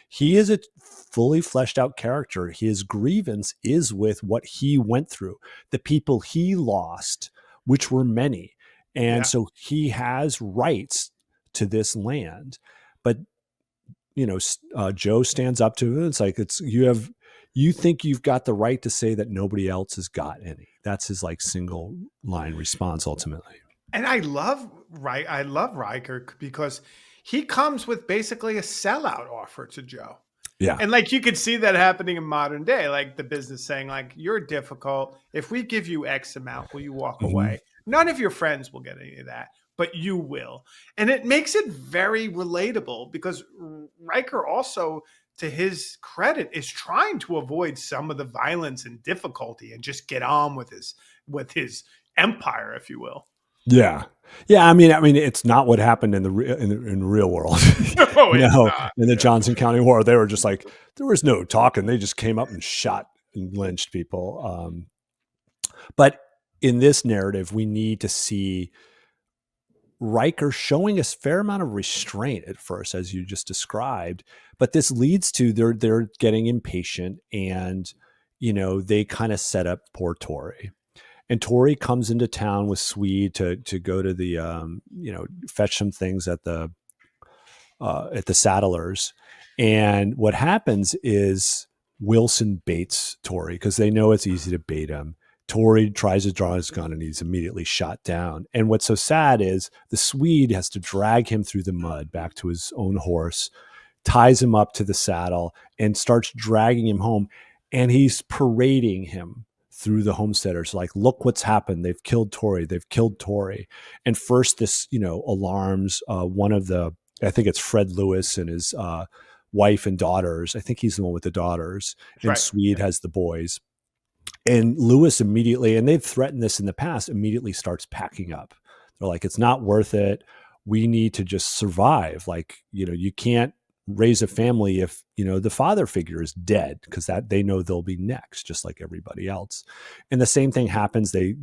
he is a fully fleshed out character. His grievance is with what he went through, the people he lost, which were many. And Yeah. so he has rights to this land. But, Joe stands up to it. It's like, you think you've got the right to say that nobody else has got any. That's his like single line response ultimately. And I love Riker because he comes with basically a sellout offer to Joe. Yeah. And like, you could see that happening in modern day, like the business saying, like, you're difficult. If we give you X amount, will you walk Mhm. away? None of your friends will get any of that, but you will. And it makes it very relatable because Riker also, to his credit, is trying to avoid some of the violence and difficulty and just get on with his empire, if you will. Yeah. Yeah. I mean, it's not what happened in the real world. No, it's not. In the Johnson County War, they were just like, there was no talking. They just came up and shot and lynched people. But in this narrative, we need to see Riker showing a fair amount of restraint at first, as you just described, but this leads to they're getting impatient, and they kind of set up poor Tori. And Tori comes into town with Swede to go to the fetch some things at the Saddlers. And what happens is Wilson baits Tori because they know it's easy to bait him. Tori tries to draw his gun and he's immediately shot down. And what's so sad is the Swede has to drag him through the mud back to his own horse, ties him up to the saddle, and starts dragging him home. And he's parading him through the homesteaders, like, look what's happened. They've killed Tori. They've killed Tori. And first this, alarms one of the, I think it's Fred Lewis and his wife and daughters. I think he's the one with the daughters. That's and right. Swede has the boys. And Lewis immediately, and they've threatened this in the past, immediately starts packing up. They're like, it's not worth it. We need to just survive. Like, you can't raise a family if, the father figure is dead, because that they know they'll be next, just like everybody else. And the same thing happens. The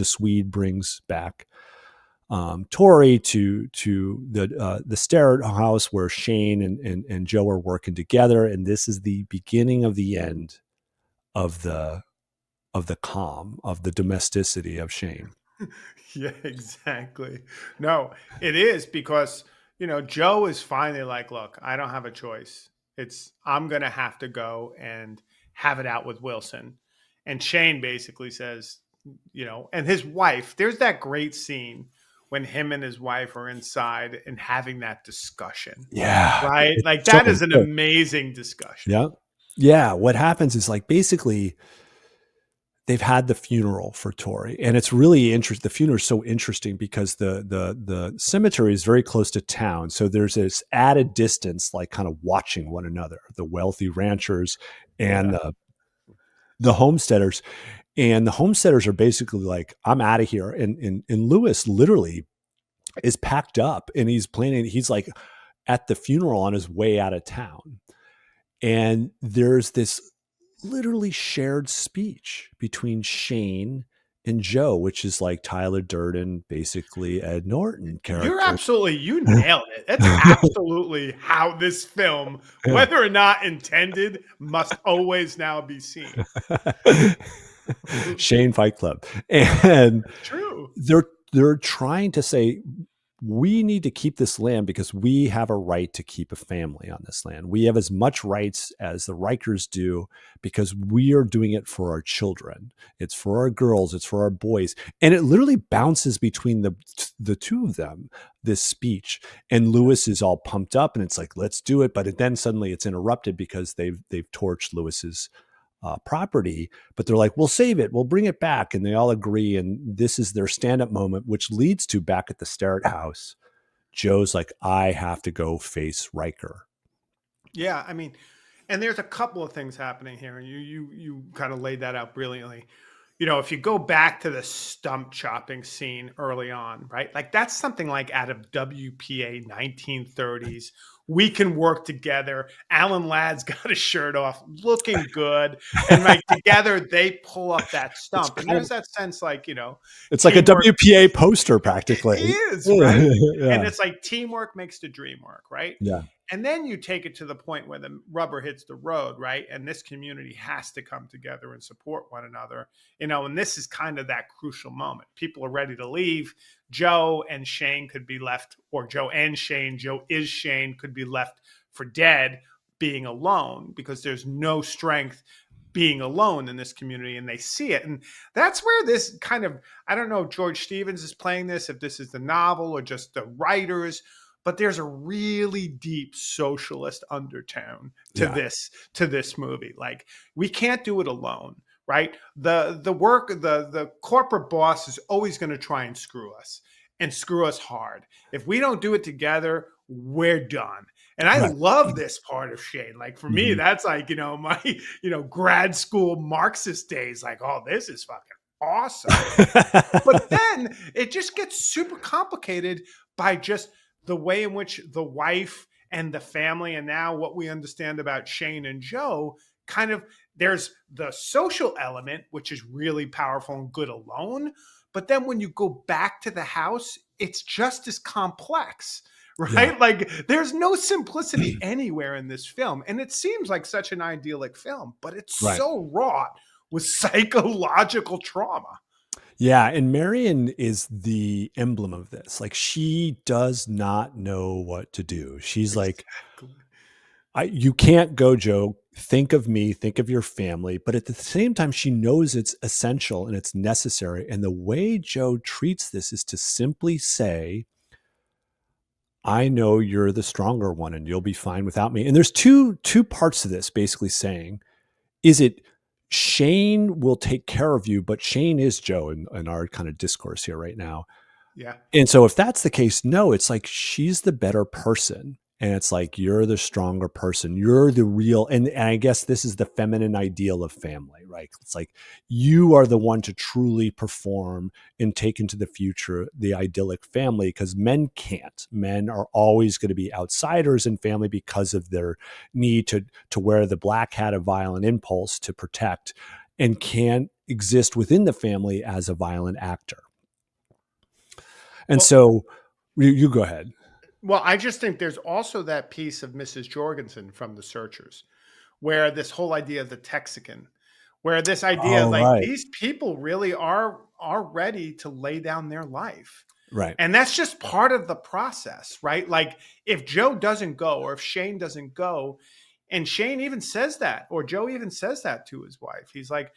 Swede brings back Tori to the Starrett house where Shane and Joe are working together, and this is the beginning of the end of the calm, of the domesticity of Shane. Yeah, exactly. No, it is because, Joe is finally like, look, I don't have a choice. I'm going to have to go and have it out with Wilson. And Shane basically says, and his wife, there's that great scene when him and his wife are inside and having that discussion, Yeah, right? it's Like so that is an good. amazing discussion. Yeah, yeah. What happens is, like, basically they've had the funeral for Tori, and it's really interesting. The funeral is so interesting because the cemetery is very close to town, so there's this added distance, like kind of watching one another, the wealthy ranchers and Yeah. the homesteaders. And the homesteaders are basically like, I'm out of here. And Lewis literally is packed up, and he's like at the funeral on his way out of town. And there's this literally shared speech between Shane and Joe, which is like Tyler Durden, basically Ed Norton character. You nailed it. That's absolutely how this film, Yeah. whether or not intended, must always now be seen. Shane Fight Club. And True. they're trying to say, we need to keep this land because we have a right to keep a family on this land. We have as much rights as the Rikers do because we are doing it for our children. It's for our girls. It's for our boys. And it literally bounces between the two of them, this speech. And Lewis is all pumped up, and it's like, let's do it. But then suddenly it's interrupted because they've torched Lewis's property, but they're like, we'll save it, we'll bring it back, and they all agree. And this is their stand-up moment, which leads to, back at the Starrett house, Joe's like, I have to go face Riker. Yeah, I mean, and there's a couple of things happening here, and you kind of laid that out brilliantly. If you go back to the stump chopping scene early on, right? Like that's something like out of WPA 1930s. We can work together. Alan Ladd's got his shirt off, looking good, and like together they pull up that It's stump. And kind there's of, that sense, like it's like a teamwork. WPA poster It practically. is, right? And Yeah. it's like teamwork makes the dream work, right? Yeah. And then you take it to the point where the rubber hits the road, right? And this community has to come together and support one another, and this is kind of that crucial moment. People are ready to leave. Joe and Shane could be left, or Joe and Shane, Joe is Shane, could be left for dead, being alone, because there's no strength being alone in this community, and they see it. And that's where this kind of, I don't know if George Stevens is playing this, if this is the novel or just the writers, but there's a really deep socialist undertone to Yeah. this movie. Like, we can't do it alone, right? The corporate boss is always going to try and screw us hard. If we don't do it together, we're done. And I Right. love this part of Shane. Like, for me, Mhm. that's like, my, grad school Marxist days. Like, oh, this is fucking awesome. But then it just gets super complicated by just the way in which the wife and the family, and now what we understand about Shane and Joe, kind of, there's the social element, which is really powerful and good alone. But then when you go back to the house, it's just as complex, Yeah. right? Like there's no simplicity anywhere in this film. And it seems like such an idyllic film, but it's Right. so wrought with psychological trauma. Yeah, and Marion is the emblem of this. Like, she does not know what to do. She's like, Exactly. you can't go, Joe. Think of me, think of your family. But at the same time, she knows it's essential and it's necessary. And the way Joe treats this is to simply say, I know you're the stronger one and you'll be fine without me. And there's two parts to this, basically saying, is it Shane will take care of you, but Shane is Joe in our kind of discourse here right now. Yeah. And so if that's the case, no, it's like she's the better person. And it's like, you're the stronger person. You're the real, and I guess this is the feminine ideal of family, right? It's like you are the one to truly perform and take into the future the idyllic family, because men can't. Men are always going to be outsiders in family because of their need to wear the black hat of violent impulse to protect, and can't exist within the family as a violent actor. And Well, so you go ahead. well, I just think there's also that piece of Mrs. Jorgensen from The Searchers, where this whole idea of the Texican, where this idea Oh, like right. these people really are ready to lay down their life. Right. And that's just part of the process, right? Like if Joe doesn't go or if Shane doesn't go, and Shane even says that, or Joe even says that to his wife. He's like,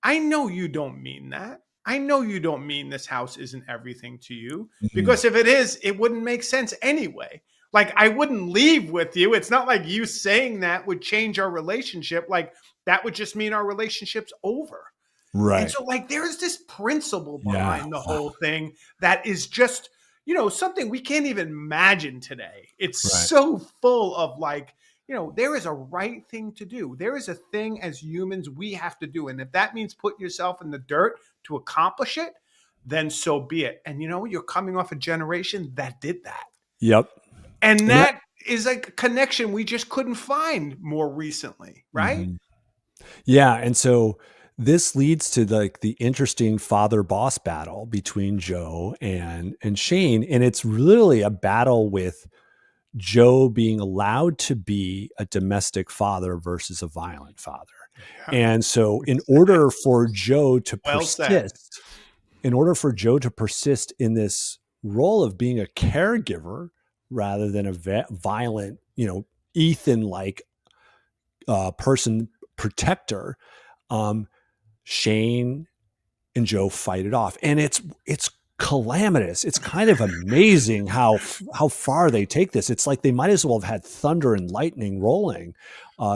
I know you don't mean that. I know you don't mean this house isn't everything to you, Mhm. because if it is, it wouldn't make sense anyway. Like I wouldn't leave with you. It's not like you saying that would change our relationship. Like that would just mean our relationship's over. And Right. so, like, there's this principle Yeah. behind the Wow. whole thing that is just, something we can't even imagine today. It's Right. so full of, like, there is a right thing to do. There is a thing as humans we have to do. And if that means put yourself in the dirt to accomplish it, then so be it. And you're coming off a generation that did that. Yep. And And that that is like a connection we just couldn't find more recently, right? mhm. Yeah, and so this leads to like the interesting father boss battle between Joe and Shane, and it's really a battle with Joe being allowed to be a domestic father versus a violent father. Yeah. And so in order for Joe to Well said. persist, in order for Joe to persist in this role of being a caregiver rather than a violent, Ethan like person protector, um, Shane and Joe fight it off, and it's calamitous. It's kind of amazing how far they take this. It's like they might as well have had thunder and lightning rolling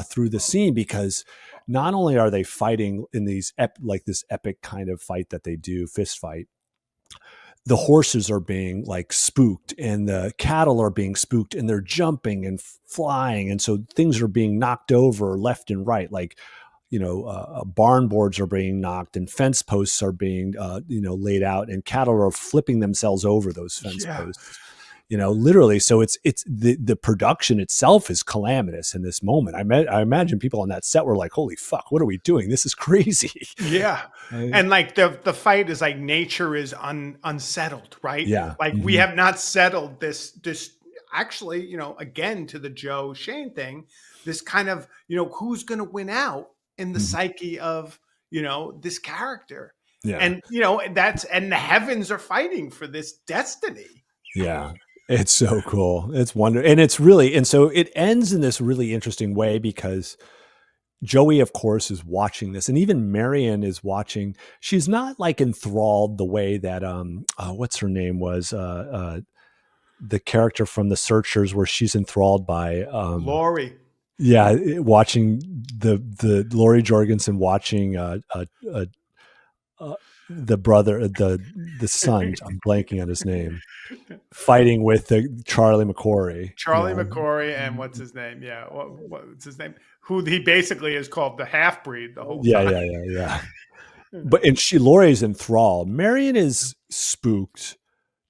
through the scene, because not only are they fighting in these like this epic kind of fight that they do, fist fight, the horses are being like spooked and the cattle are being spooked and they're jumping and flying, and so things are being knocked over left and right, like barn boards are being knocked and fence posts are being laid out, and cattle are flipping themselves over those fence Yeah. posts, literally. So it's the production itself is calamitous in this moment. I imagine people on that set were like, holy fuck, what are we doing? This is crazy. Yeah. I- And like the fight is like nature is unsettled, right? yeah. Like we Mhm. have not settled this actually, again to the Joe Shane thing, this kind of, who's gonna win out in the Mhm. psyche of, this character. Yeah. And and the heavens are fighting for this destiny. Yeah. It's so cool. It's wonder. And it's really, and so it ends in this really interesting way, because Joey, of course, is watching this, and even Marion is watching. She's not like enthralled the way that what's her name was, the character from The Searchers, where she's enthralled by Lori. yeah, watching the Laurie Jorgensen watching uh, the brother, the son. I'm blanking on his name, fighting with the Charlie McCory. Charlie McCory and what's his name? Yeah, what's his name? Who he basically is called the half breed the whole Yeah, time. yeah, yeah, yeah. But and Lori's enthralled. Marion is spooked.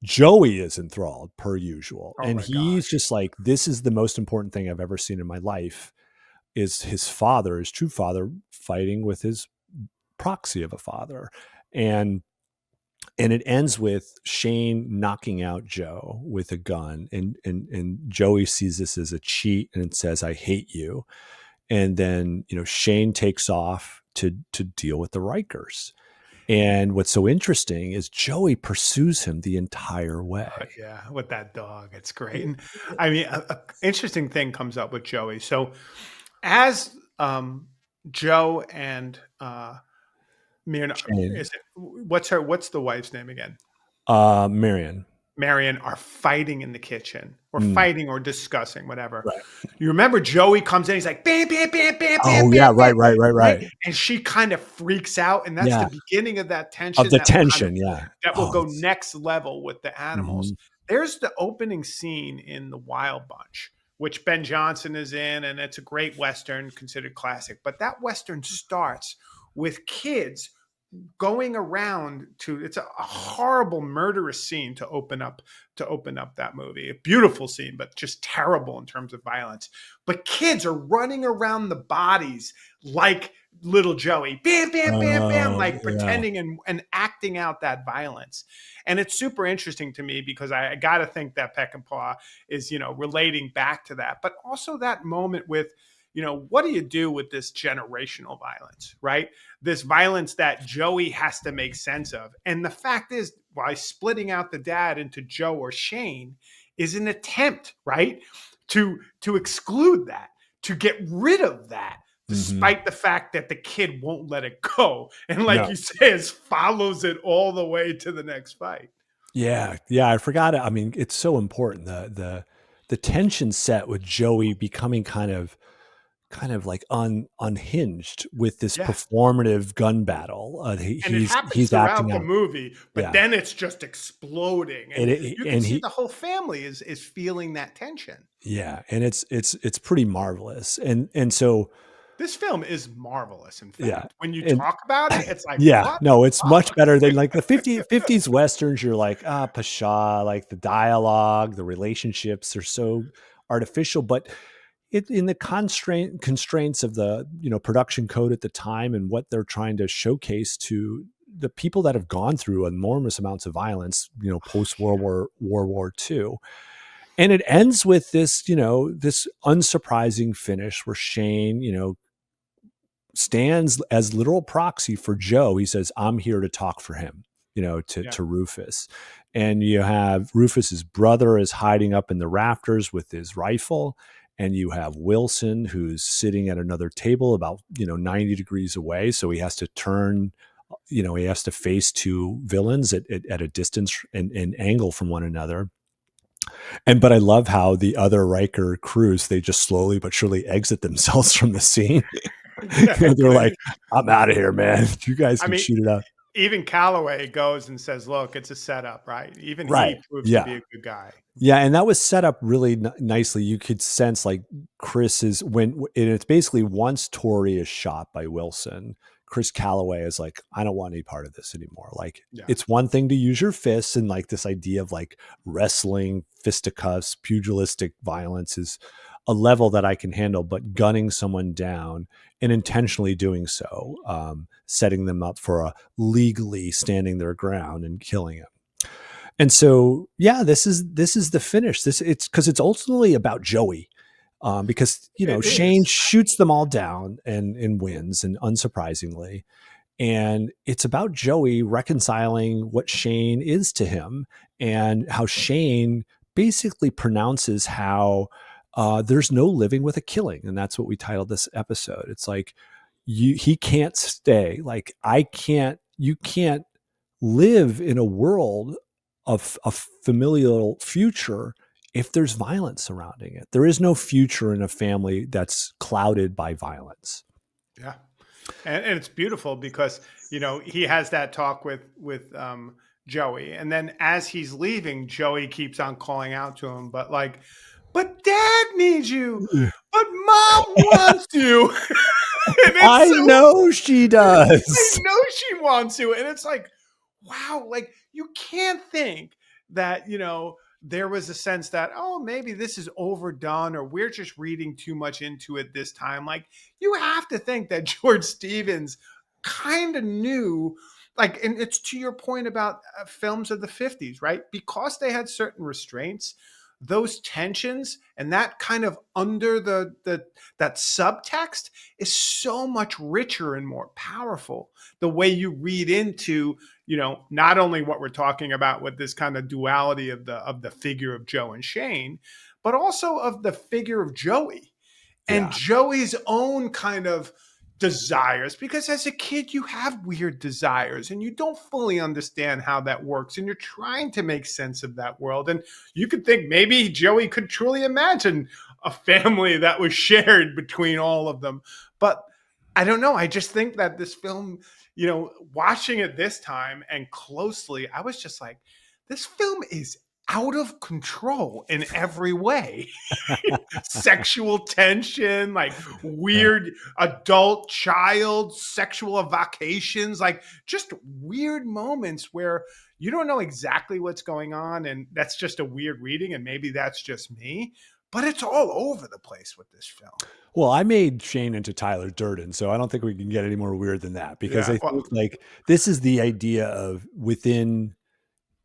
Joey is enthralled per usual. Oh And my he's gosh. just like, this is the most important thing I've ever seen in my life, is his father, his true father, fighting with his proxy of a father. And it ends with Shane knocking out Joe with a gun. And Joey sees this as a cheat and it says, I hate you. And then, Shane takes off to deal with the Rikers. And what's so interesting is Joey pursues him the entire way. Yeah, with that dog, it's great. And I mean, a interesting thing comes up with Joey. So, as Joe and Myrna, Shane, is it, what's the wife's name again? Marion. Marion are fighting in the kitchen or Mm, fighting or discussing, whatever. right. You remember Joey comes in, he's like, bam, bam, bam, bam, bam, Oh yeah, bam, bam, right, right, right, right? right. And she kind of freaks out. And that's the Yeah, beginning of that of tension the that will kind of tension. Yeah. that will Oh, go it's, next level with the animals. mhm. There's the opening scene in The Wild Bunch which Ben Johnson is in, and it's a great Western, considered classic. But that Western starts with kids going around to, it's a horrible murderous scene to open up that movie. A beautiful scene, but just terrible in terms of violence. But kids are running around the bodies like little Joey, bam, bam, bam, bam, Oh, like yeah. pretending and acting out that violence. And it's super interesting to me because I got to think that Peckinpah is, relating back to that, but also that moment with, what do you do with this generational violence, right? This violence that Joey has to make sense of. And the fact is, by splitting out the dad into Joe or Shane is an attempt, right? To exclude that, to get rid of that, Hmm. despite the fact that the kid won't let it go. And like No. you says, follows it all the way to the next fight. Yeah, yeah, I forgot it. I mean, it's so important. The tension set with Joey becoming kind of like unhinged with this Yeah. performative gun battle. And it happens He's acting throughout the out. movie, but Yeah, then it's just exploding. And you can and see he the whole family is feeling that tension. yeah, and it's pretty marvelous. And so This film is marvelous, in yeah, fact. When you and talk about it, it's like, yeah, what no, the it's much fuck? better than like the 50s westerns. You're like, pshaw, like the dialogue, the relationships are so artificial, but in the constraints of the production code at the time and what they're trying to showcase to the people that have gone through enormous amounts of violence, post World War II. And it ends with this, this unsurprising finish where Shane, stands as literal proxy for Joe. He says, I'm here to talk for him, Yeah. to Rufus. And you have Rufus's brother is hiding up in the rafters with his rifle. And you have Wilson who's sitting at another table about, 90 degrees away. So he has to turn, he has to face two villains at a distance and angle from one another. But I love how the other Riker crews, they just slowly but surely exit themselves from the scene. Yeah. They're like, I'm out of here, man. You guys I can mean, shoot it up. even Calloway goes and says, look, it's a setup, right? Even Right. he proves to Yeah. be a good guy. Yeah. And that was set up really nicely. You could sense like Chris is and it's basically once Tori is shot by Wilson, Chris Calloway is like, I don't want any part of this anymore. Like, Yeah. it's one thing to use your fists and like this idea of like wrestling, fisticuffs, pugilistic violence is a level that I can handle, but gunning someone down and intentionally doing so, setting them up for a legally standing their ground and killing him. And so, yeah, this is the finish. It's because it's ultimately about Joey, because It Shane is. shoots them all down and wins, and unsurprisingly, and it's about Joey reconciling what Shane is to him and how Shane basically pronounces how there's no living with a killing, and that's what we titled this episode. It's like he can't stay. Like I can't. You can't live in a world of a familial future if there's violence surrounding it. There is no future in a family that's clouded by violence. Yeah. And it's beautiful because, he has that talk with Joey. And then as he's leaving, Joey keeps on calling out to him, but like, but dad needs you, but mom wants you. And it's I so, know she I does. know she wants to. And it's like, wow, like you can't think that, there was a sense that, oh, maybe this is overdone or we're just reading too much into it this time. Like you have to think that George Stevens kind of knew, like, and it's to your point about films of the 50s, right? Because they had certain restraints, those tensions and that kind of under the that subtext is so much richer and more powerful the way you read into, not only what we're talking about with this kind of duality of the figure of Joe and Shane, but also of the figure of Joey and Yeah. Joey's own kind of desires. Because as a kid, you have weird desires and you don't fully understand how that works. And you're trying to make sense of that world. And you could think maybe Joey could truly imagine a family that was shared between all of them. But I don't know. I just think that this film, watching it this time and closely, I was just like, this film is out of control in every way. Sexual tension, like Yeah. weird adult child sexual evocations, like just weird moments where you don't know exactly what's going on. And that's just a weird reading. And maybe that's just me, but it's all over the place with this film. Well, I made Shane into Tyler Durden, so I don't think we can get any more weird than that, because Yeah. I think Well, like this is the idea of within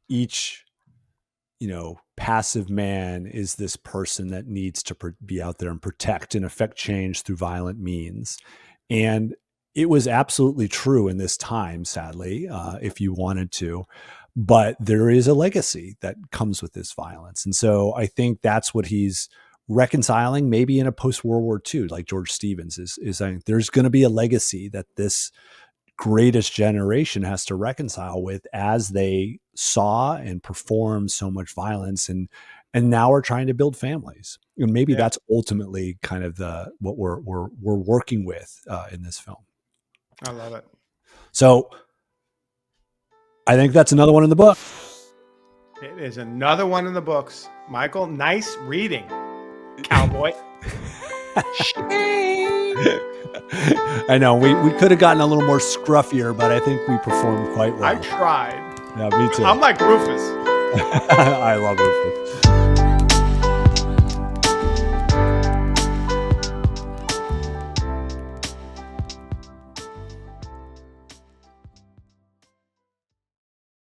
each, passive man is this person that needs to be out there and protect and affect change through violent means. And it was absolutely true in this time, sadly, if you wanted to. But there is a legacy that comes with this violence. And so I think that's what he's reconciling, maybe in a post World War II, like George Stevens is saying there's going to be a legacy that this greatest generation has to reconcile with, as they saw and performed so much violence, and now we're trying to build families. And maybe yeah, that's ultimately kind of the what we're working with in this film. I love it. So I think that's another one in the book. It is another one in the books. Michael, nice reading, cowboy. I know we could have gotten a little more scruffier, but I think we performed quite I well. tried. Yeah, me too. I'm like Rufus. I love Rufus.